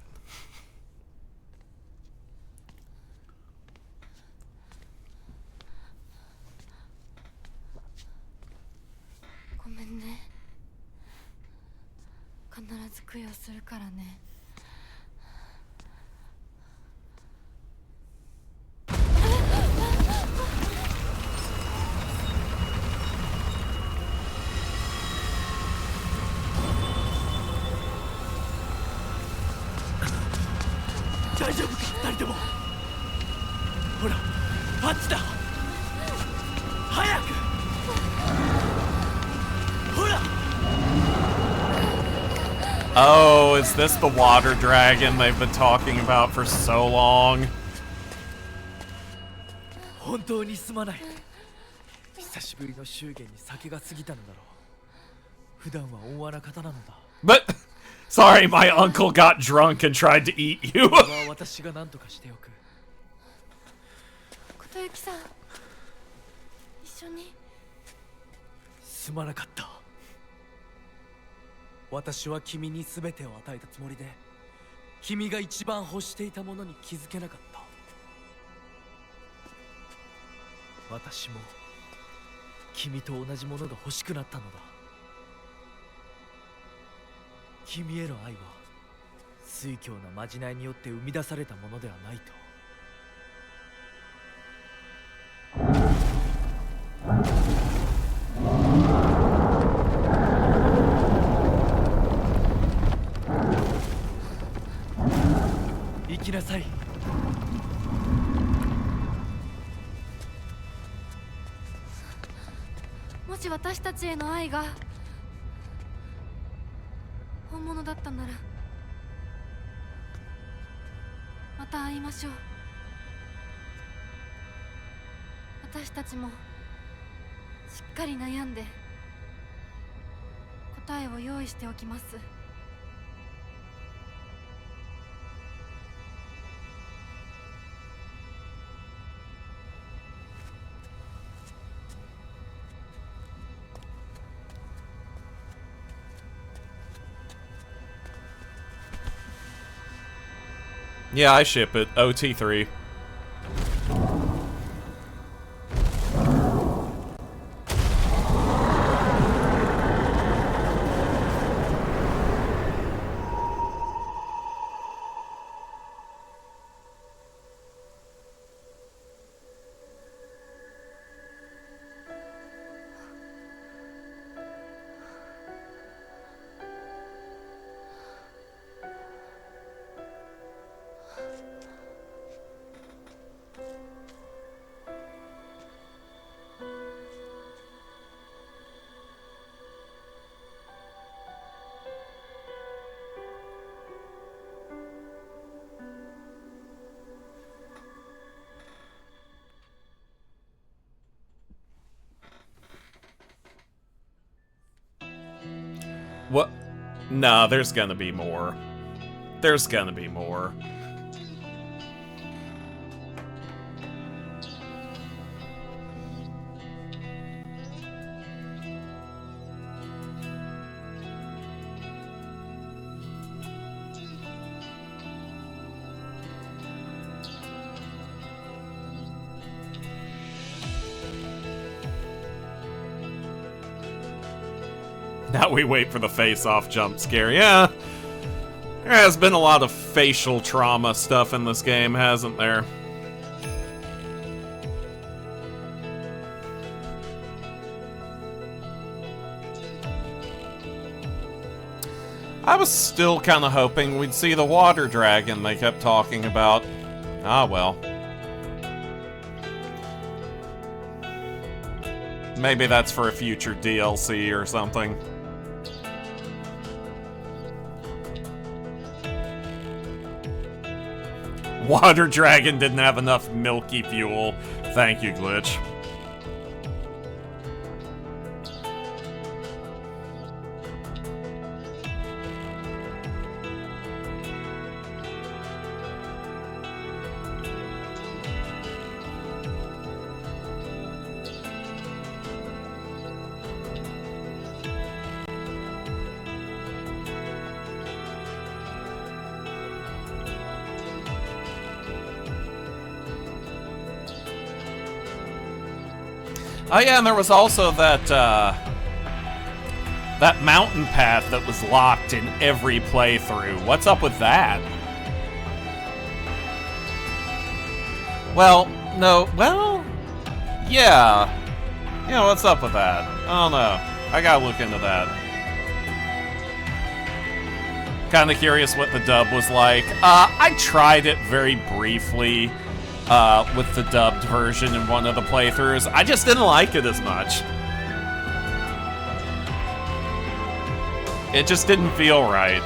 S1: Oh, is this the water dragon they've been talking about for so long?
S4: 本当にすまない。久しぶりの祝言に酒が過ぎたのだろう。普段は大穴方なのだ。
S1: But sorry, my uncle got drunk and tried to eat you.
S4: 私が何とかしておく。
S3: 琴雪さん、一緒に
S4: すまなかった。私は君に全てを与えたつもりで、君が一番欲していたものに気づけなかった。私も君と同じものが欲しくなったのだ。君への愛は酔狂なまじないによって生み出されたものではないと。行きなさい。
S3: もし私たちへの愛が本物だったなら、また会いましょう。私たちもしっかり悩んで答えを用意しておきます。
S1: Yeah, I ship it. OT3. What? Nah, there's gonna be more. There's gonna be more. Now we wait for the face-off jump scare. Yeah, there has been a lot of facial trauma stuff in this game, hasn't there? I was still kind of hoping we'd see the water dragon they kept talking about. Ah, well. Maybe that's for a future DLC or something. Water Dragon didn't have enough milky fuel. Thank you, Glitch. Oh yeah, and there was also that, that mountain path that was locked in every playthrough. What's up with that? Well, no, well, yeah. You know, what's up with that? I don't know. I gotta look into that. Kinda curious what the dub was like. I tried it very briefly. With the dubbed version in one of the playthroughs. I just didn't like it as much. It just didn't feel right.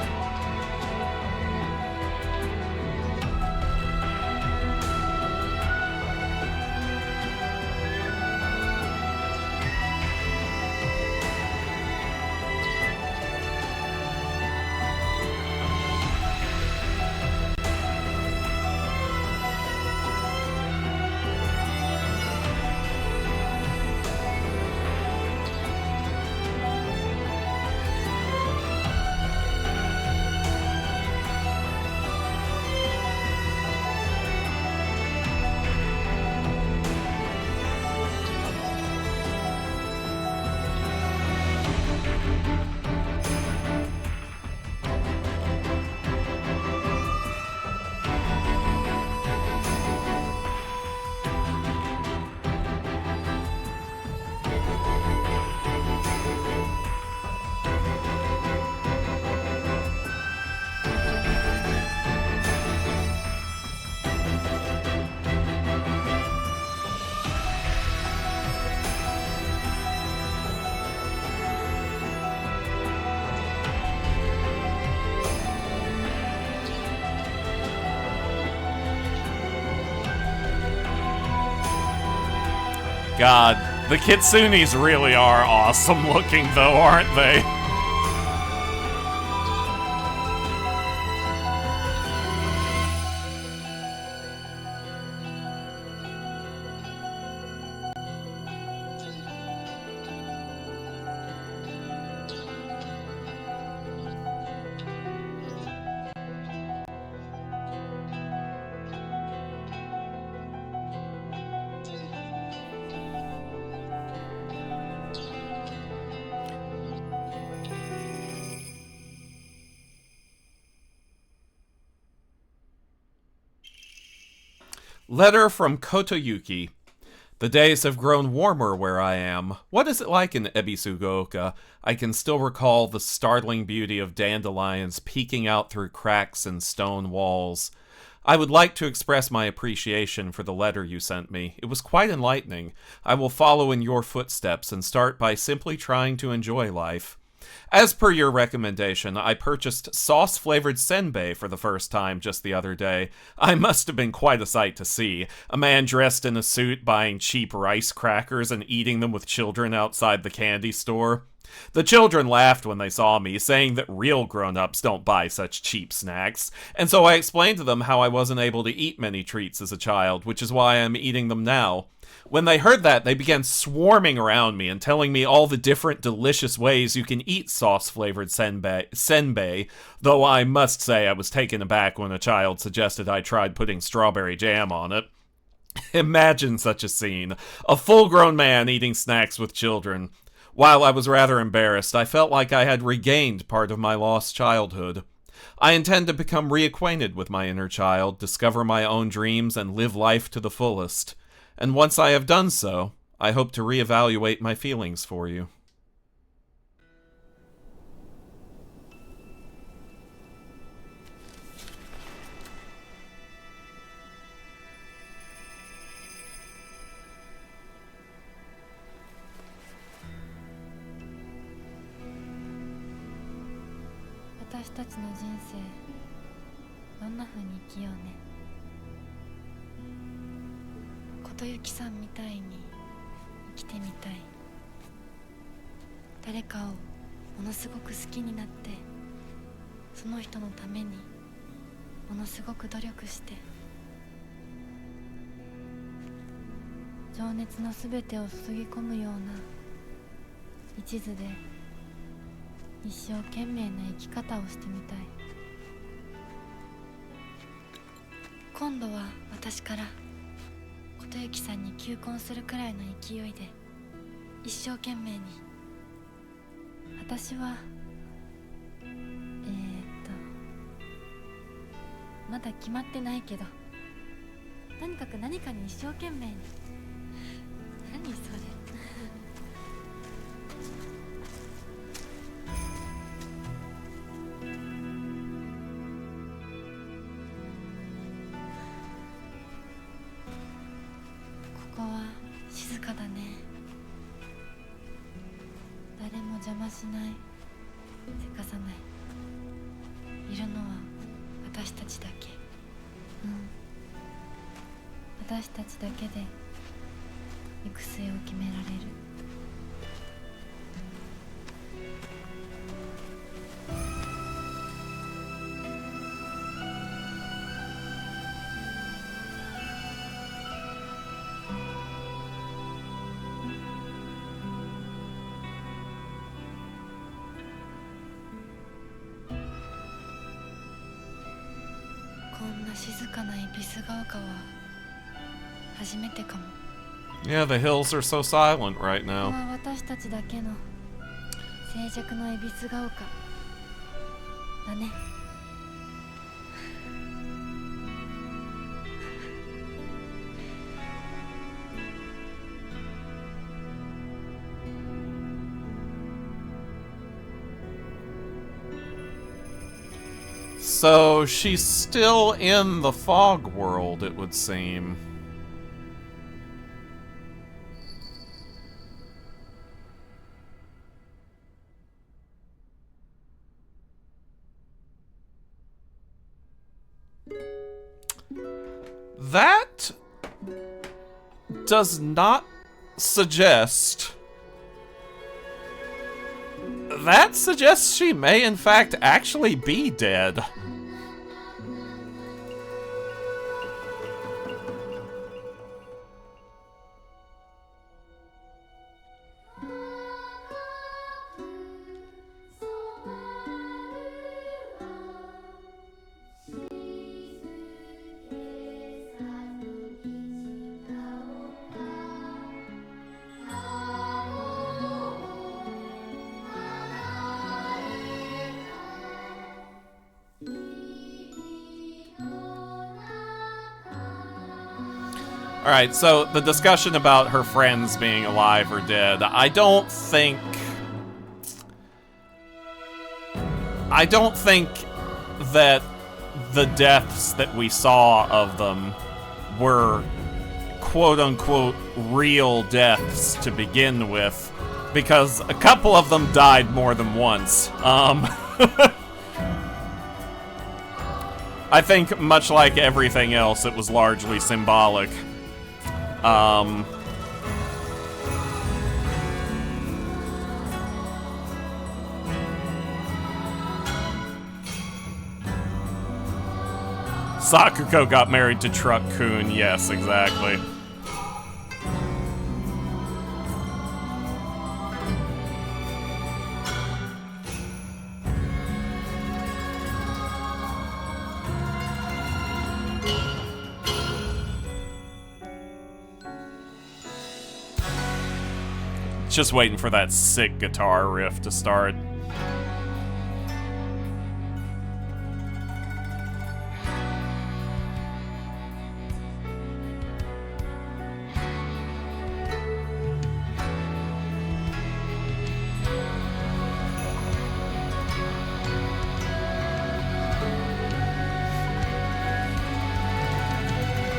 S1: God, the kitsunes really are awesome looking though, aren't they? Letter from Kotoyuki. The days have grown warmer where I am. What is it like in Ebisugaoka? I can still recall the startling beauty of dandelions peeking out through cracks in stone walls. I would like to express my appreciation for the letter you sent me. It was quite enlightening. I will follow in your footsteps and start by simply trying to enjoy life. As per your recommendation, I purchased sauce-flavored senbei for the first time just the other day. I must have been quite a sight to see. A man dressed in a suit buying cheap rice crackers and eating them with children outside the candy store. The children laughed when they saw me, saying that real grown-ups don't buy such cheap snacks, and so I explained to them how I wasn't able to eat many treats as a child, which is why I'm eating them now. When they heard that, they began swarming around me and telling me all the different delicious ways you can eat sauce-flavored senbei, though I must say I was taken aback when a child suggested I tried putting strawberry jam on it. Imagine such a scene. A full-grown man eating snacks with children. While I was rather embarrassed, I felt like I had regained part of my lost childhood. I intend to become reacquainted with my inner child, discover my own dreams, and live life to the fullest. And once I have done so, I hope to reevaluate my feelings for you.
S3: 私たちの人生どんな風に生きようね。琴雪さんみたいに生きてみたい。誰かをものすごく好きになって、その人のためにものすごく努力して、情熱のすべてを注ぎ込むような一途で一生懸命な生き方をしてみたい。今度は私から琴雪さんに求婚するくらいの勢いで一生懸命に。私はまだ決まってないけど、とにかく何かに一生懸命に。何それ。ここは静かだね。誰も邪魔しない、せかさない。いるのは私たちだけ。私たちだけで行く末を決められる。こんな静かな恵比寿ヶ丘は初めてかも。
S1: Yeah, the hills are so silent right
S3: ここ
S1: now.
S3: は私たちだけの静寂の恵比寿ヶ丘だね。
S1: So she's still in the fog world, it would seem. That does not suggest... That suggests she may, in fact, actually be dead. Alright, so the discussion about her friends being alive or dead, I don't think that the deaths that we saw of them were quote-unquote real deaths to begin with, because a couple of them died more than once. I think, much like everything else, it was largely symbolic. Sakuko got married to Truck Kun, yes, exactly. Just waiting for that sick guitar riff to start.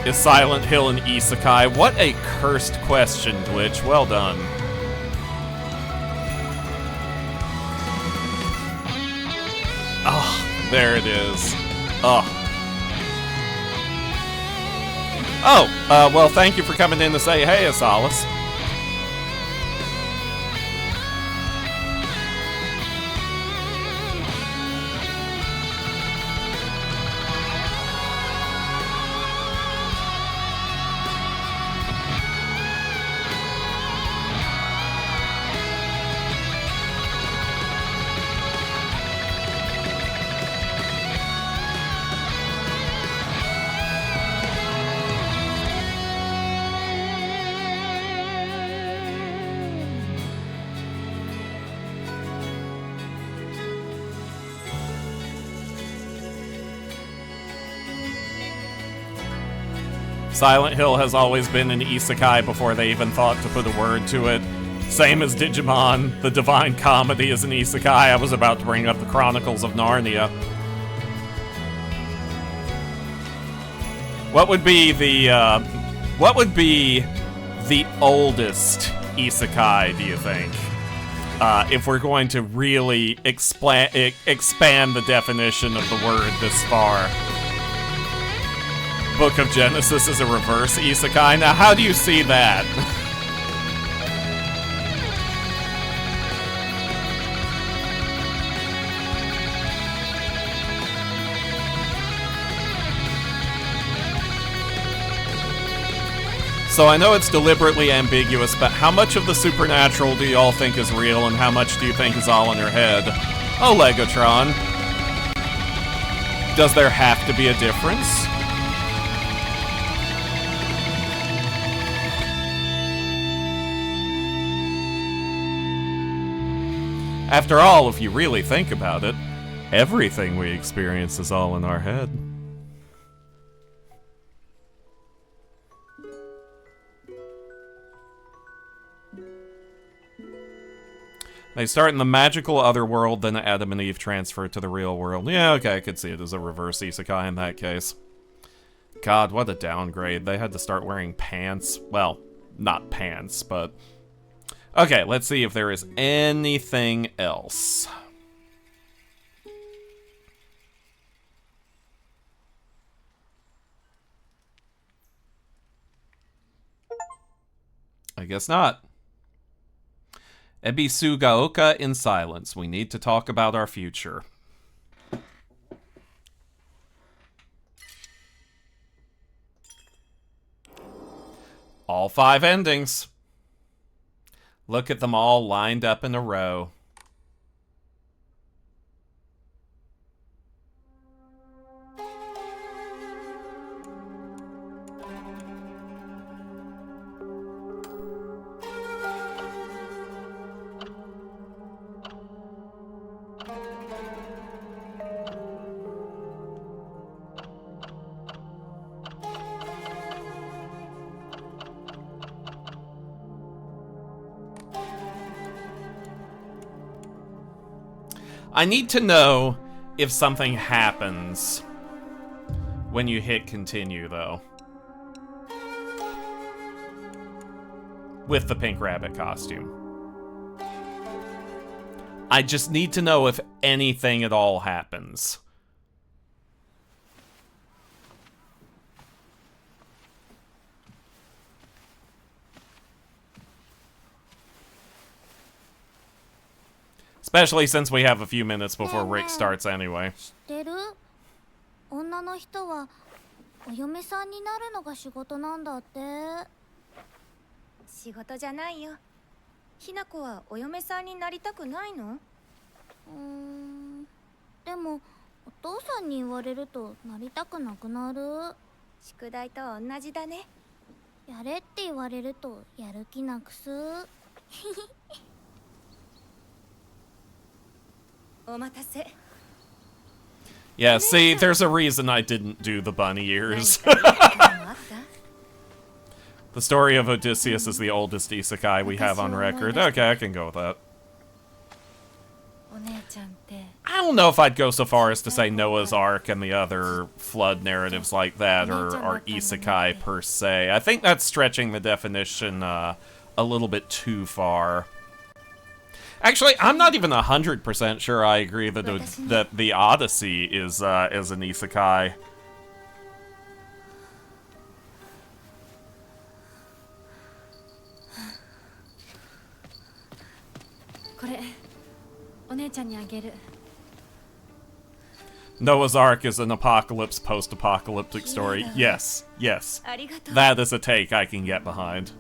S1: Is Silent Hill an isekai? What a cursed question, Twitch. Well done. Oh, there it is. Oh. Oh, well, thank you for coming in to say hey, Asalis. Silent Hill has always been an isekai before they even thought to put a word to it. Same as Digimon, the Divine Comedy is an isekai. I was about to bring up the Chronicles of Narnia. What would be the oldest isekai, do you think? If we're going to really expand the definition of the word this far. Book of Genesis is a reverse isekai. Now, how do you see that? So I know it's deliberately ambiguous, but how much of the supernatural do y'all think is real, and how much do you think is all in your head? Oh, Legotron. Does there have to be a difference? After all, if you really think about it, everything we experience is all in our head. They start in the magical otherworld, then Adam and Eve transfer to the real world. Yeah, okay, I could see it as a reverse isekai in that case. God, what a downgrade. They had to start wearing pants. Well, not pants, but... Okay, let's see if there is anything else. I guess not. Ebisugaoka in silence. We need to talk about our future. All 5 endings. Look at them all lined up in a row. I need to know if something happens when you hit continue, though. With the pink rabbit costume. I just need to know if anything at all happens. Especially since we have a few minutes before Rick starts anyway.
S3: 知ってる？女の人はお嫁さんになるのが仕事なんだって。
S2: 仕事じゃないよ。ひな子はお嫁さんになりたくないの？
S3: でもお父さんに言われるとなりたくなくなる。
S2: 宿題と同じだね。
S3: やれって言われるとやる気なくす。
S2: お待たせ。
S1: Yeah, see, there's a reason I didn't do the bunny ears. The story of Odysseus is the oldest isekai we have on record. Okay, I can go with that. I don't know if I'd go so far as to say Noah's Ark and the other flood narratives like that are isekai per se. I think that's stretching the definition a little bit too far. Actually, I'm not even 100% sure I agree that the Odyssey is an isekai. Noah's Ark is an apocalypse post-apocalyptic story. Yes, yes. That is a take I can get behind.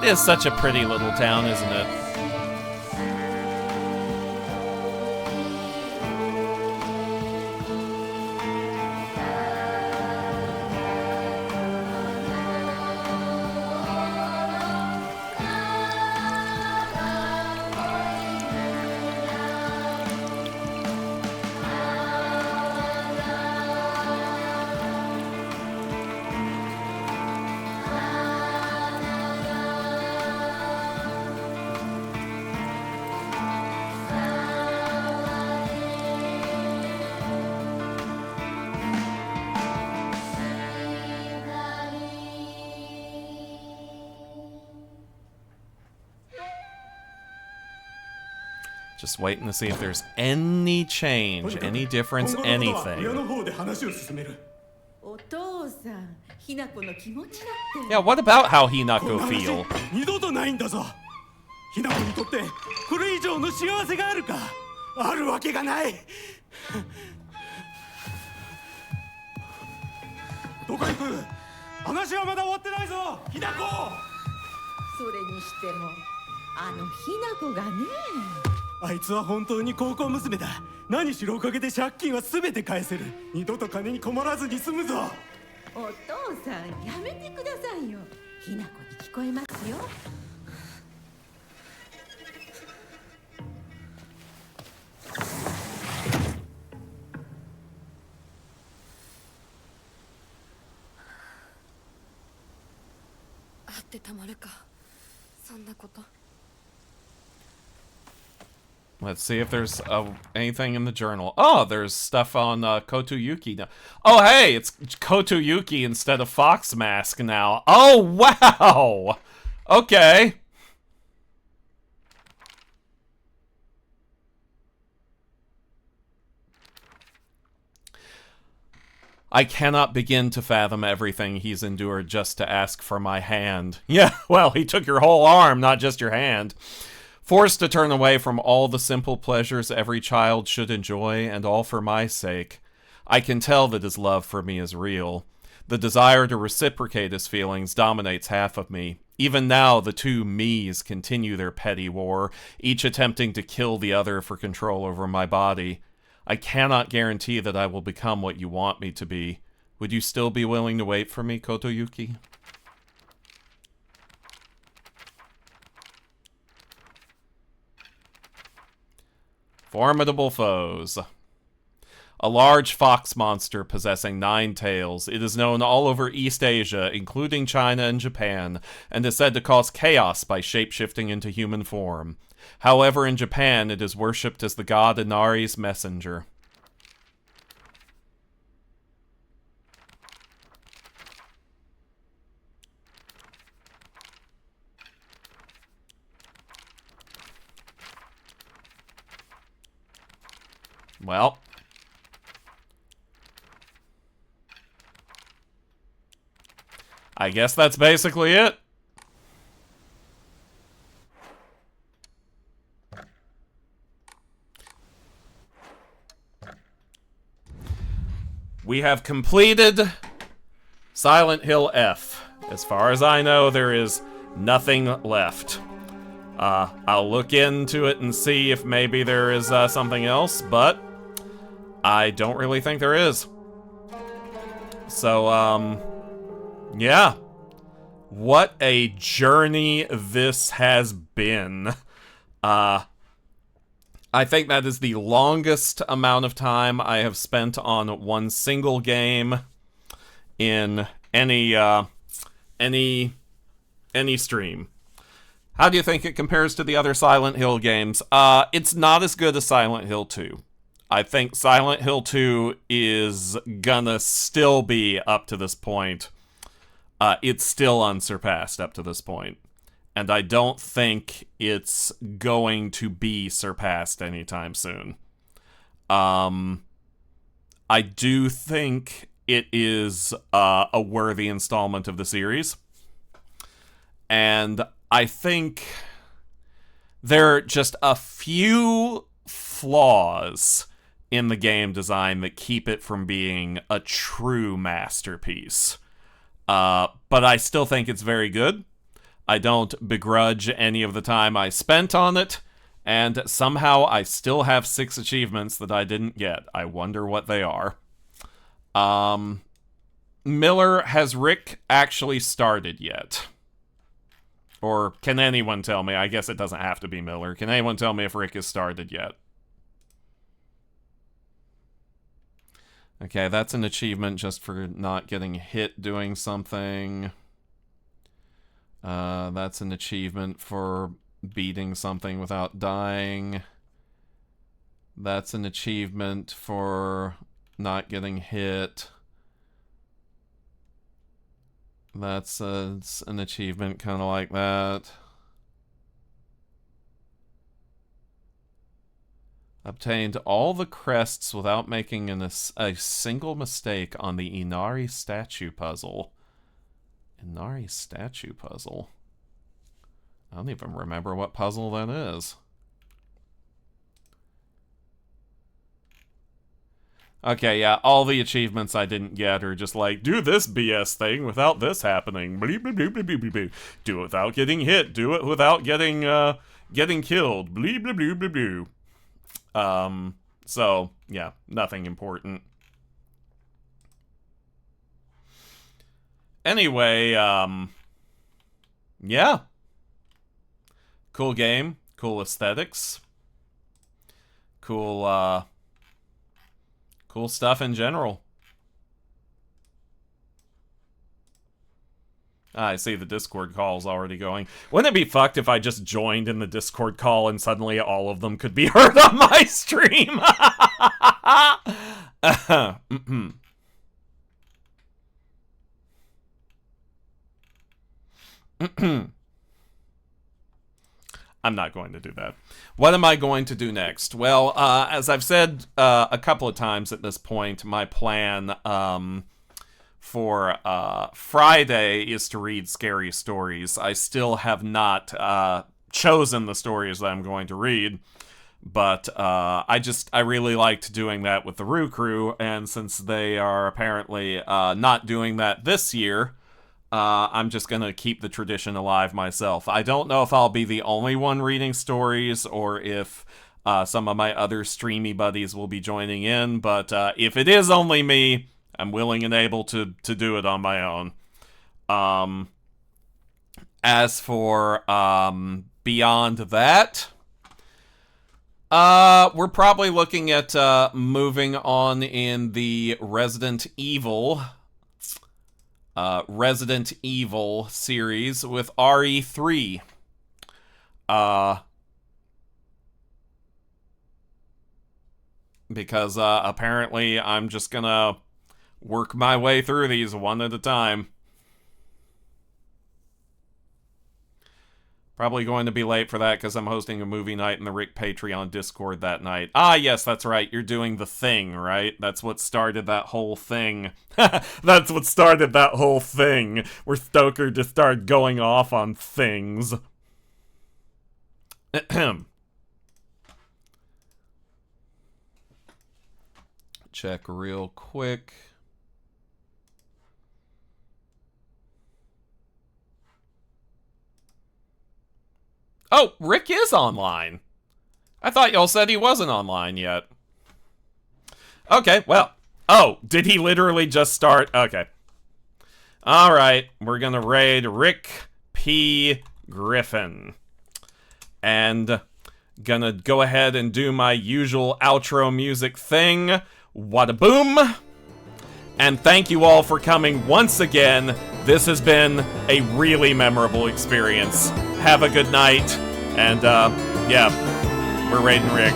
S1: It is such a pretty little town, isn't it? Just waiting to see if there's any change, any difference, anything. Yeah, what about how Hinako feel?
S7: 二度とないんだぞ。ひな子にとってこれ以上の幸せがあるか？あるわけがない。どこ行く？話はまだ終わってないぞ、ひなこ。
S5: それにしてもあのひな子がね。
S7: あいつは本当に高校娘だ。何しろおかげで借金は全て返せる。二度と金に困らずに済むぞ。
S5: お父さんやめてくださいよ。ひな子に聞こえますよ。
S3: あってたまるか、そんなこと。
S1: Let's see if there's anything in the journal. Oh, there's stuff on Koto Yuki now. Oh, hey, it's Koto Yuki instead of Fox Mask now. Oh, wow! Okay. I cannot begin to fathom everything he's endured just to ask for my hand. Yeah, well, he took your whole arm, not just your hand. Forced to turn away from all the simple pleasures every child should enjoy, and all for my sake. I can tell that his love for me is real. The desire to reciprocate his feelings dominates half of me. Even now, the two me's continue their petty war, each attempting to kill the other for control over my body. I cannot guarantee that I will become what you want me to be. Would you still be willing to wait for me, Koto Yuki? Formidable foes. A large fox monster possessing 9 tails. It is known all over East Asia, including China and Japan, and is said to cause chaos by shape-shifting into human form. However, in Japan, it is worshipped as the god Inari's messenger. Well, I guess that's basically it. We have completed Silent Hill F. As far as I know, there is nothing left. I'll look into it and see if maybe there is something else, but I don't really think there is. So, yeah. What a journey this has been. I think that is the longest amount of time I have spent on one single game in any stream. How do you think it compares to the other Silent Hill games? It's not as good as Silent Hill 2. I think Silent Hill 2 is gonna still be, up to this point, it's still unsurpassed up to this point. And I don't think it's going to be surpassed anytime soon. I do think it is a worthy installment of the series. And I think there are just a few flaws in the game design that keep it from being a true masterpiece. But I still think it's very good. I don't begrudge any of the time I spent on it, and somehow I still have 6 achievements that I didn't get. I wonder what they are. Miller, has Rick actually started yet? Or can anyone tell me? I guess it doesn't have to be Miller. Can anyone tell me if Rick has started yet? Okay, that's an achievement just for not getting hit doing something. That's an achievement for beating something without dying. That's an achievement for not getting hit. That's an achievement kind of like that. Obtained all the crests without making a single mistake on the Inari statue puzzle. Inari statue puzzle? I don't even remember what puzzle that is. Okay, yeah, all the achievements I didn't get are just like, do this BS thing without this happening. Bleep, bleep, bleep, bleep, bleep, bleep. Do it without getting hit. Do it without getting killed. Bleep, bleep, bleep, bleep, bleep. So, yeah, nothing important. Anyway, yeah. Cool game. Cool aesthetics. Cool, cool stuff in general. I see the Discord call's already going. Wouldn't it be fucked if I just joined in the Discord call and suddenly all of them could be heard on my stream? I'm not going to do that. What am I going to do next? Well, as I've said a couple of times at this point, my plan for Friday is to read scary stories. I still have not chosen the stories that I'm going to read, but I really liked doing that with the Roo Crew, and since they are apparently not doing that this year, I'm just going to keep the tradition alive myself. I don't know if I'll be the only one reading stories or if some of my other streamy buddies will be joining in, but if it is only me, I'm willing and able to do it on my own. As for beyond that, we're probably looking at moving on in the Resident Evil series with RE3. Because apparently I'm just gonna work my way through these one at a time. Probably going to be late for that because I'm hosting a movie night in the Rick Patreon Discord that night. Ah, yes, that's right. You're doing The Thing, right? That's what started that whole thing. That's what started that whole thing, where Stoker just started going off on things. Check real quick. Oh, Rick is online. I thought y'all said he wasn't online yet. Okay, well. Oh, did he literally just start? Okay. Alright, we're gonna raid Rick P. Griffin. And gonna go ahead and do my usual outro music thing. Wada boom. And thank you all for coming once again. This has been a really memorable experience. Have a good night. And, yeah, we're raiding Rick.